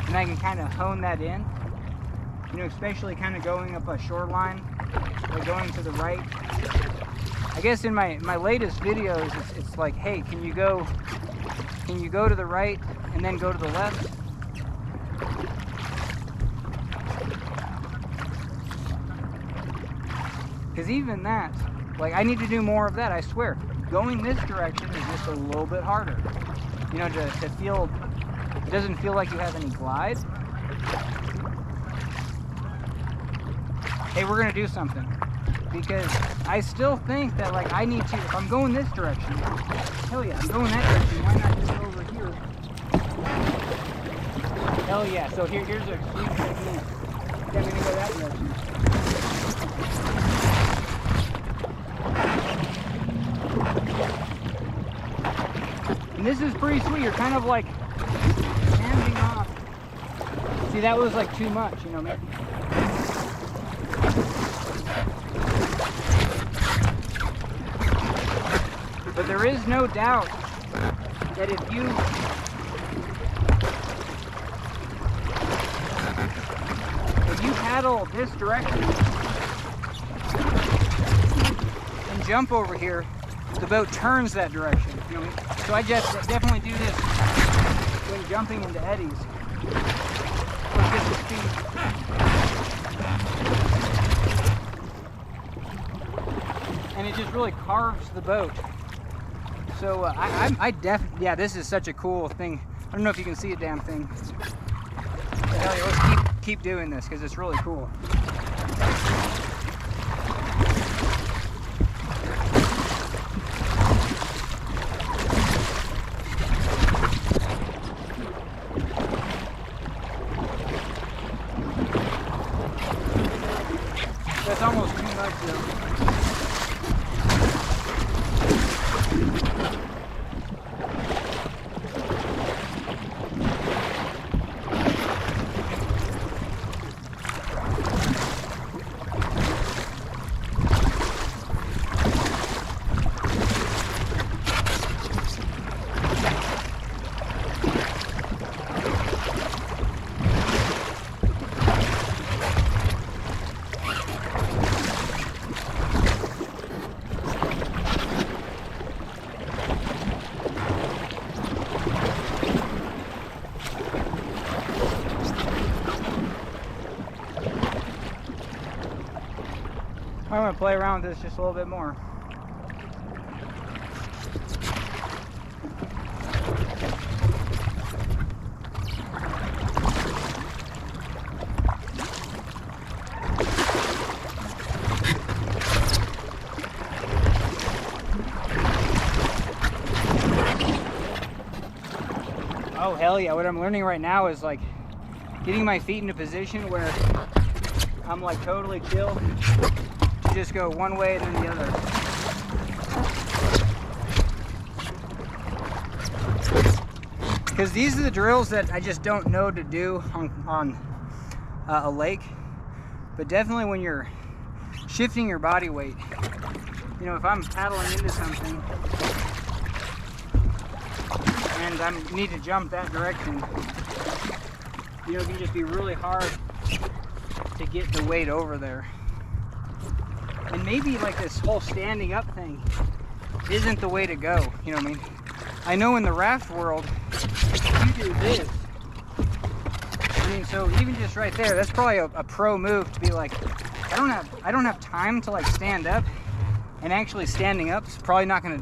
and I can kind of hone that in, you know, especially kind of going up a shoreline or going to the right. I guess in my latest videos, it's like, hey, can you go to the right and then go to the left? Because even that, like, I need to do more of that, I swear. Going this direction is just a little bit harder. You know, to feel, it doesn't feel like you have any glide. Hey, we're gonna do something. Because I still think that, like, I need to, if I'm going this direction, hell yeah, I'm going that direction, why not just go over here? Hell yeah, so here's a huge technique. Yeah, I'm gonna go that direction. And this is pretty sweet. You're kind of like handing off. See, that was like too much, you know, maybe. But there is no doubt that if you paddle this direction and jump over here, the boat turns that direction. You know, so I just definitely do this when jumping into eddies. Let's get the speed. And it just really carves the boat. So I definitely, yeah, this is such a cool thing. I don't know if you can see a damn thing. But hell yeah, let's keep doing this because it's really cool. That's almost too much though. I want to play around with this just a little bit more. Oh hell yeah, what I'm learning right now is like getting my feet in a position where I'm like totally chill. Just go one way and then the other. because these are the drills that I just don't know to do on a lake. But definitely when you're shifting your body weight, you know, if I'm paddling into something and I need to jump that direction, you know, it can just be really hard to get the weight over there. And maybe like this whole standing up thing isn't the way to go, you know what I mean? I know in the raft world, you do this. I mean, so even just right there, that's probably a pro move to be like, I don't have time to like stand up, and actually standing up is probably not gonna,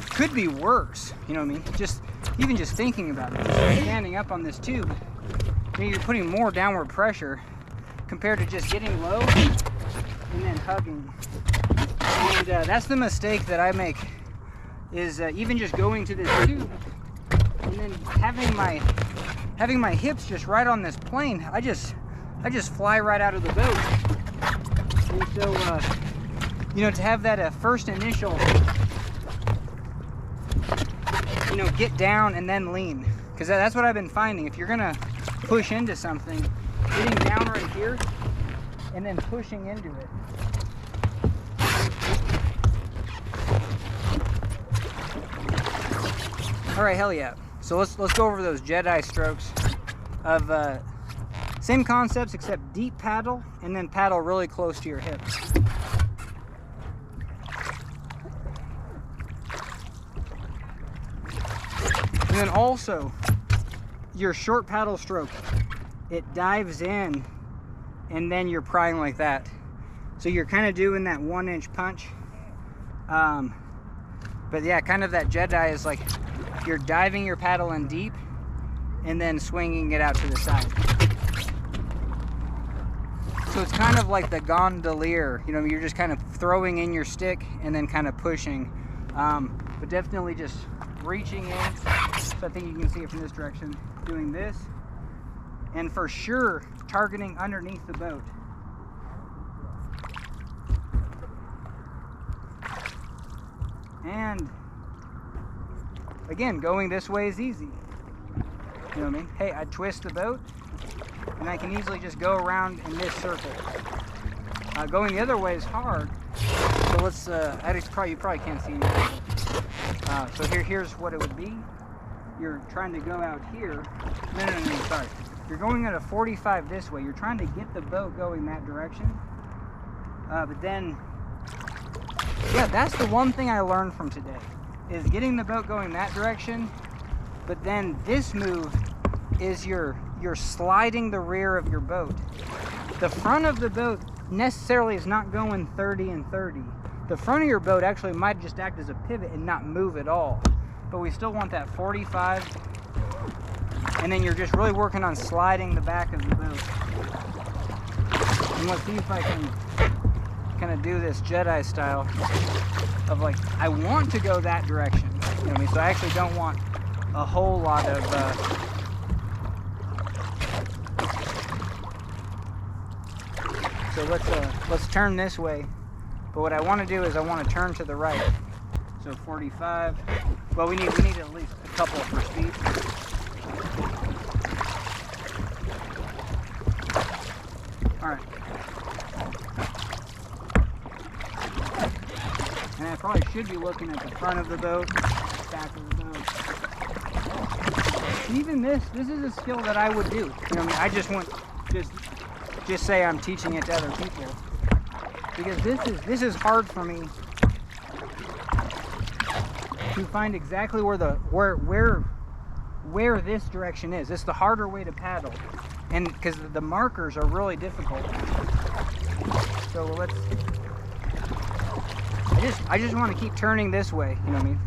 could be worse, you know what I mean? Just, even just thinking about it, just standing up on this tube, maybe you're putting more downward pressure compared to just getting low and then hugging. And that's the mistake that I make, is even just going to this tube and then having my hips just right on this plane. I just fly right out of the boat. And so you know, to have that first initial, you know, get down and then lean, because that's what I've been finding. If you're gonna push into something, getting down right here and then pushing into it. All right, hell yeah. So let's go over those Jedi strokes of same concepts except deep paddle and then paddle really close to your hips. And then also your short paddle stroke, it dives in and then you're prying like that. So you're kind of doing that 1-inch punch. But yeah, kind of that Jedi is like you're diving your paddle in deep and then swinging it out to the side. So it's kind of like the gondolier, you know, you're just kind of throwing in your stick and then kind of pushing. But definitely just reaching in. So I think you can see it from this direction, doing this. And for sure, targeting underneath the boat. And again, going this way is easy. You know what I mean? Hey, I twist the boat and I can easily just go around in this circle. Going the other way is hard. So let's, you probably can't see anything. So here's what it would be. You're trying to go out here. No, sorry. You're going at a 45 this way. You're trying to get the boat going that direction. But then, yeah, that's the one thing I learned from today, is getting the boat going that direction. But then this move is you're sliding the rear of your boat. The front of the boat necessarily is not going 30 and 30. The front of your boat actually might just act as a pivot and not move at all. But we still want that 45. And then you're just really working on sliding the back of the boat. And let's see if I can kind of do this Jedi style of like, I want to go that direction. You know what I mean? So I actually don't want a whole lot of so let's turn this way. But what I want to do is I want to turn to the right. So 45. Well, we need at least a couple for speed. All right. And I probably should be looking at the front of the boat, back of the boat. Even this is a skill that I would do. You know what I mean? I just want just say I'm teaching it to other people, because this is hard for me to find exactly where this direction is. It's the harder way to paddle, and because the markers are really difficult. So I just want to keep turning this way, you know what I mean?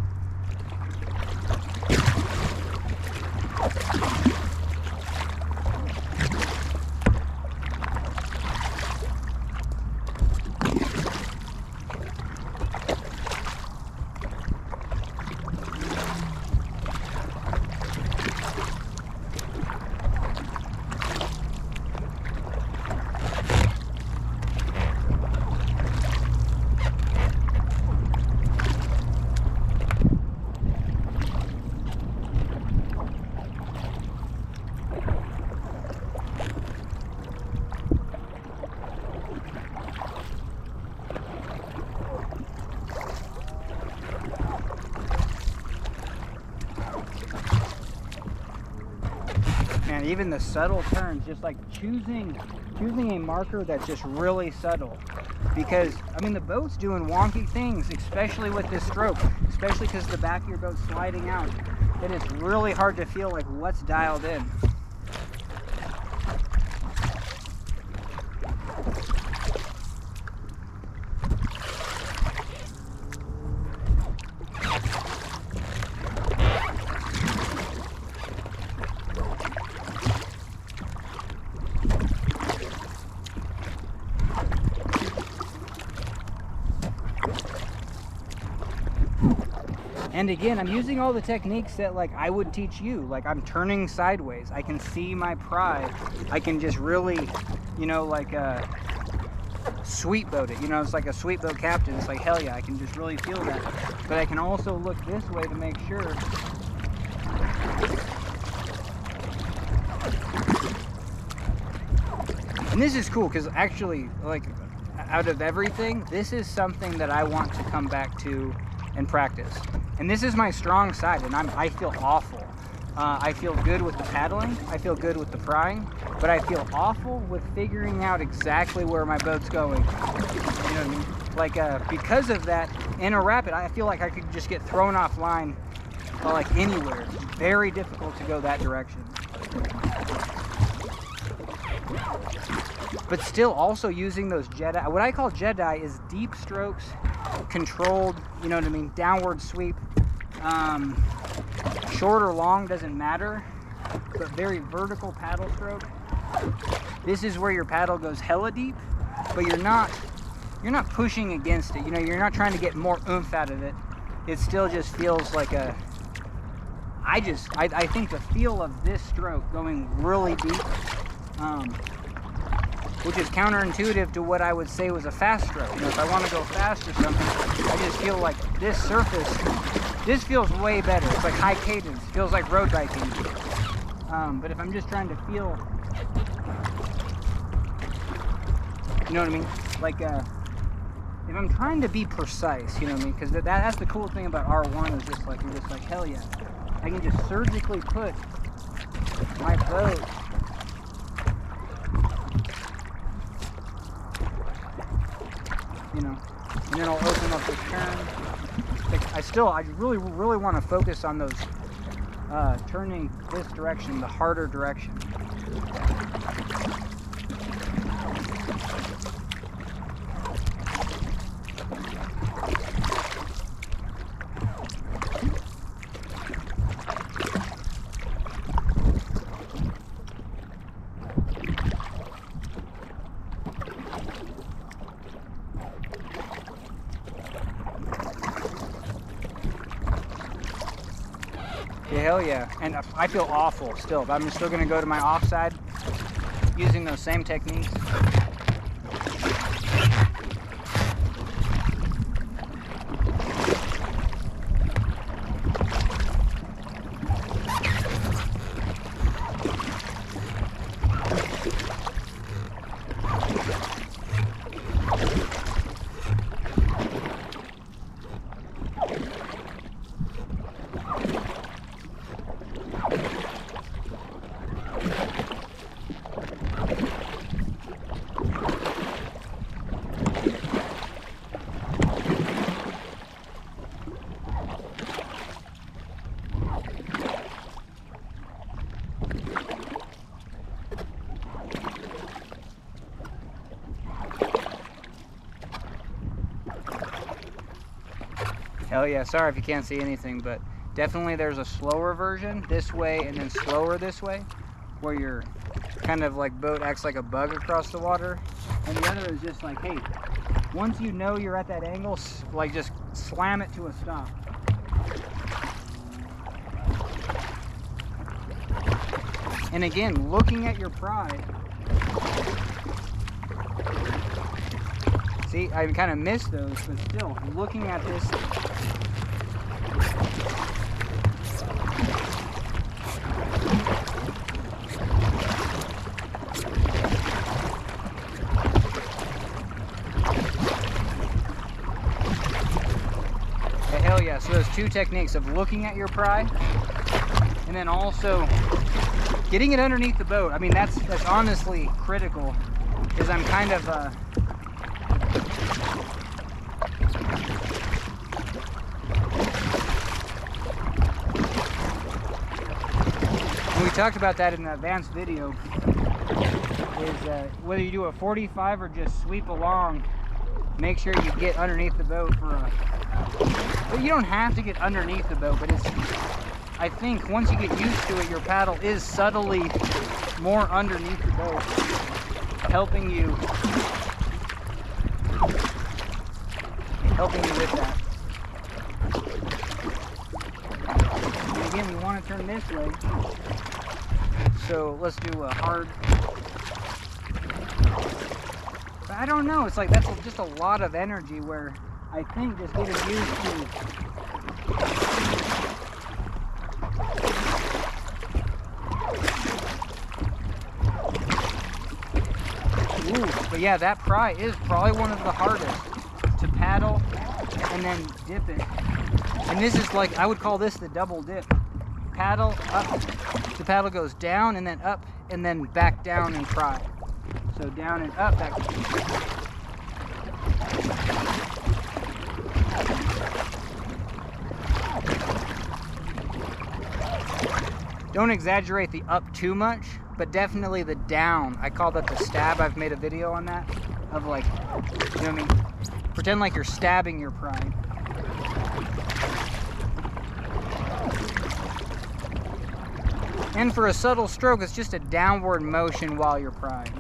man, even the subtle turns, just like choosing a marker that's just really subtle. Because, I mean, the boat's doing wonky things, especially with this stroke, especially because the back of your boat's sliding out. It is really hard to feel like what's dialed in. And again, I'm using all the techniques that like I would teach you. Like I'm turning sideways. I can see my pry. I can just really, you know, like sweep boat it. You know, it's like a sweep boat captain. It's like, hell yeah, I can just really feel that. But I can also look this way to make sure. And this is cool because actually, like, out of everything, this is something that I want to come back to and practice. And this is my strong side, and I feel awful. I feel good with the paddling, I feel good with the prying, but I feel awful with figuring out exactly where my boat's going. You know what I mean? Like, because of that, in a rapid, I feel like I could just get thrown off line, like anywhere. It's very difficult to go that direction. But still also using those Jedi, what I call Jedi is deep strokes, controlled, you know what I mean, downward sweep. Short or long doesn't matter, but very vertical paddle stroke. This is where your paddle goes hella deep, but you're not pushing against it. You know, you're not trying to get more oomph out of it. It still just feels like a, I think the feel of this stroke going really deep, which is counterintuitive to what I would say was a fast stroke. You know, if I want to go fast or something, I just feel like this surface, this feels way better. It's like high cadence, feels like road biking. But if I'm just trying to feel, you know what I mean? Like, if I'm trying to be precise, you know what I mean? Because that's the cool thing about R1 is just like, you're just like, hell yeah. I can just surgically put my boat you know, and then I'll open up the turn. Like I really want to focus on those turning this direction, the harder direction. Yeah, hell yeah. And I feel awful still, but I'm still going to go to my offside using those same techniques. Hell yeah, sorry if you can't see anything, but definitely there's a slower version this way and then slower this way, where your kind of like boat acts like a bug across the water. And the other is just like, hey, once you know you're at that angle, like just slam it to a stop. And again, looking at your pry. See, I kind of missed those, but still, looking at this. Yeah, hell yeah, so those two techniques of looking at your pry, and then also getting it underneath the boat, I mean, that's honestly critical, because I'm kind of and we talked about that in the advanced video, is whether you do a 45 or just sweep along, make sure you get underneath the boat for a, but you don't have to get underneath the boat, but it's, I think once you get used to it, your paddle is subtly more underneath the boat, helping you with that. And again, we want to turn this way, so let's do a hard. But I don't know, it's like that's just a lot of energy, where I think just getting used to but yeah, that pry is probably one of the hardest to paddle and then dip it. And this is like, I would call this the double dip. Paddle up, the paddle goes down and then up and then back down and pry. So down and up, back. Don't exaggerate the up too much, but definitely the down. I call that the stab. I've made a video on that, of like, you know what I mean? Pretend like you're stabbing your pry. And for a subtle stroke, it's just a downward motion while you're prying.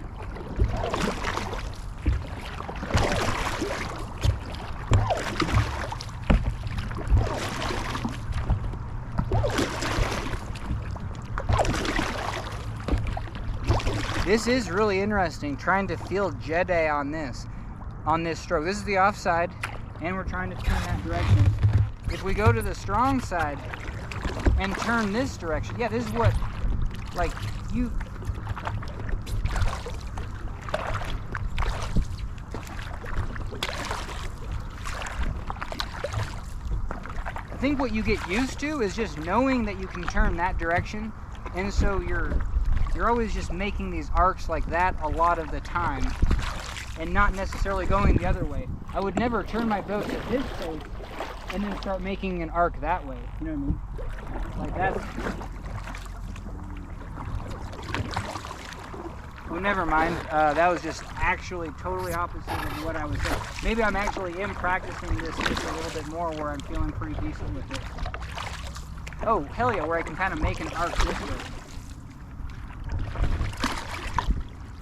This is really interesting, trying to feel Jedi on this stroke. This is the offside, and we're trying to turn that direction. If we go to the strong side and turn this direction, yeah, this is what, like, you... I think what you get used to is just knowing that you can turn that direction, and so you're always just making these arcs like that a lot of the time, and not necessarily going the other way. I would never turn my boat to this face and then start making an arc that way. You know what I mean? Like that's... Oh, never mind. That was just actually totally opposite of what I was saying. Maybe I'm actually practicing this just a little bit more, where I'm feeling pretty decent with it. Oh, hell yeah, where I can kind of make an arc this way.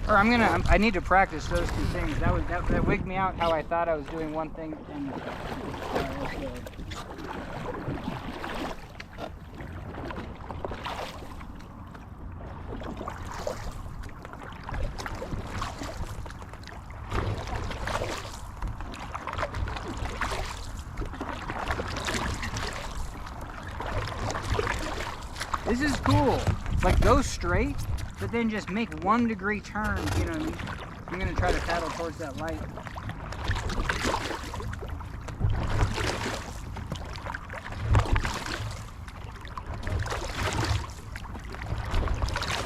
Or I need to practice those two things. That wigged me out, how I thought I was doing one thing and this is cool. Like, go straight, but then just make 1 degree turn, you know what I mean? I'm gonna try to paddle towards that light.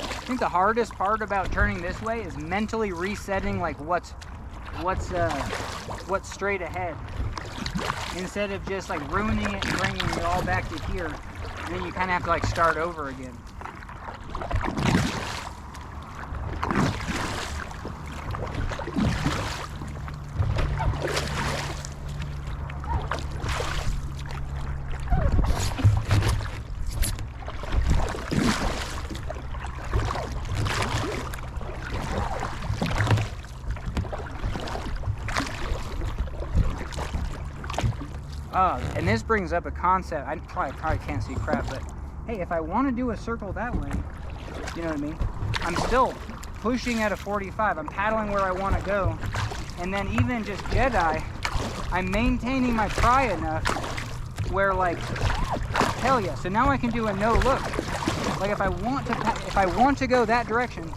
I think the hardest part about turning this way is mentally resetting, like what's straight ahead, instead of just like ruining it and bringing it all back to here, and then you kind of have to like start over again. And this brings up a concept. I probably can't see crap, but hey, if I want to do a circle that way, you know what I mean? I'm still pushing at a 45. I'm paddling where I want to go. And then even just Jedi, I'm maintaining my pry enough where, like, hell yeah. So now I can do a no look. Like if I want to go that direction,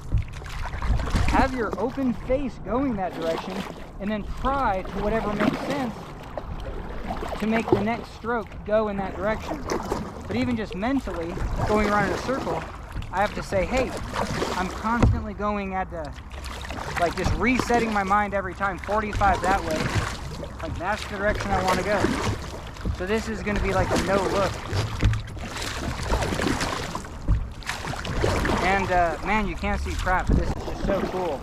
have your open face going that direction, and then pry to whatever makes sense to make the next stroke go in that direction. But even just mentally going around in a circle, I have to say, hey, I'm constantly going at like just resetting my mind every time, 45 that way. Like that's the direction I want to go. So this is going to be like a no look. And man, you can't see crap, but this is just so cool.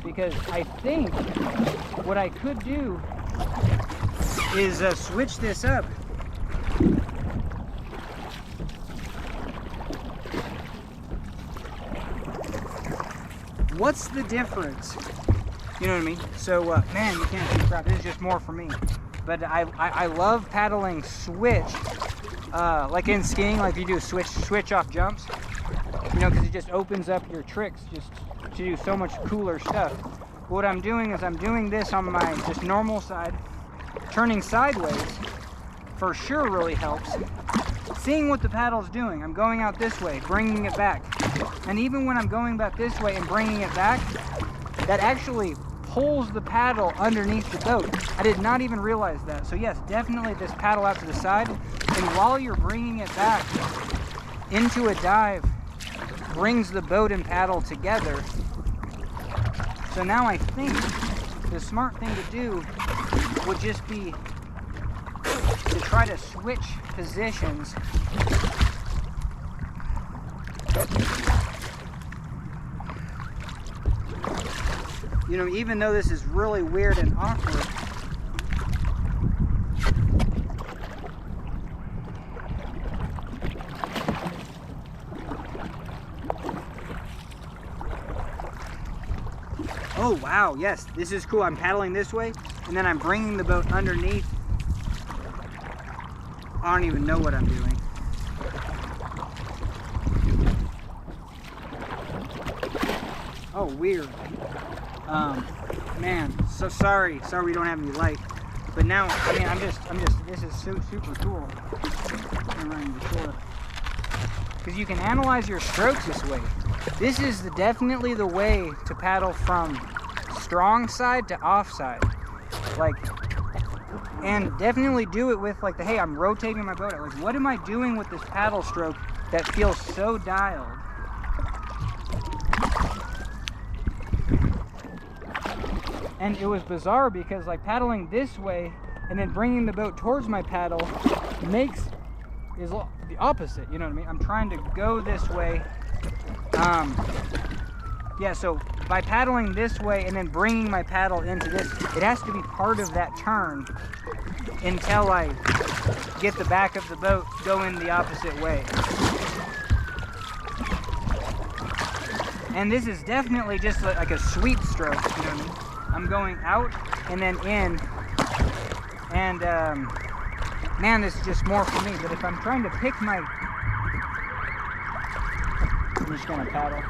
Because I think what I could do is switch this up. What's the difference? You know what I mean? So, man, you can't see crap. This is just more for me. But I love paddling switch, like in skiing, like you do switch off jumps. You know, because it just opens up your tricks just to do so much cooler stuff. What I'm doing is I'm doing this on my just normal side. Turning sideways for sure really helps. Seeing what the paddle's doing. I'm going out this way, bringing it back. And even when I'm going back this way and bringing it back, that actually pulls the paddle underneath the boat. I did not even realize that. So yes, definitely this paddle out to the side. And while you're bringing it back into a dive, brings the boat and paddle together. So now I think the smart thing to do would just be to try to switch positions. You know, even though this is really weird and awkward, oh wow, yes, this is cool. I'm paddling this way and then I'm bringing the boat underneath. I don't even know what I'm doing. Oh, weird. Man, so sorry we don't have any light. But now, I mean, I'm just, this is super cool. I'm running the shore. Because you can analyze your strokes this way. This is definitely the way to paddle from strong side to off side. Like, and definitely do it with like the, hey, I'm rotating my boat. Like, what am I doing with this paddle stroke that feels so dialed? And it was bizarre because like paddling this way and then bringing the boat towards my paddle is the opposite, you know what I mean? I'm trying to go this way. Yeah, so by paddling this way and then bringing my paddle into this, it has to be part of that turn until I get the back of the boat going the opposite way. And this is definitely just like a sweep stroke, you know what I mean? I'm going out and then in, and man, this is just more for me. But if I'm trying to pick my, I'm just gonna paddle.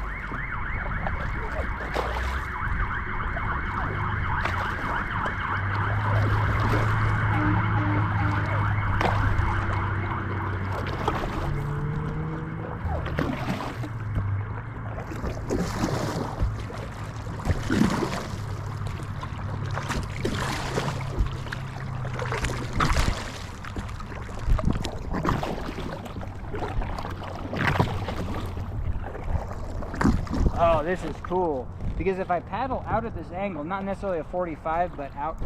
Oh, this is cool. Because if I paddle out at this angle, not necessarily a 45, but out,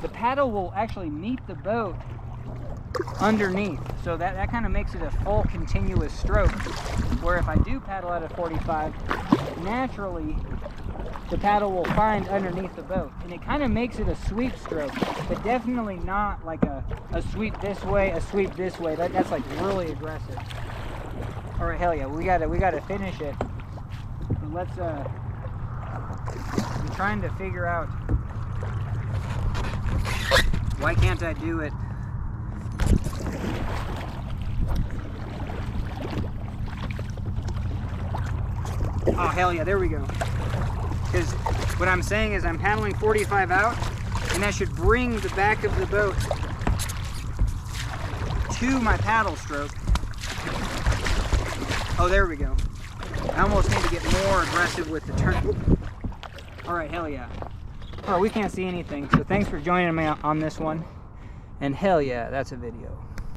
the paddle will actually meet the boat underneath. So that kind of makes it a full continuous stroke. Where if I do paddle out at 45, naturally the paddle will find underneath the boat. And it kind of makes it a sweep stroke, but definitely not like a sweep this way, a sweep this way. That's like really aggressive. All right, hell yeah, we gotta finish it. Let's I'm trying to figure out why can't I do it. Oh hell yeah, there we go. Because what I'm saying is I'm paddling 45 out and that should bring the back of the boat to my paddle stroke. Oh, there we go. I almost need to get more aggressive with the turn. All right, hell yeah. All right, we can't see anything, so thanks for joining me on this one. And hell yeah, that's a video.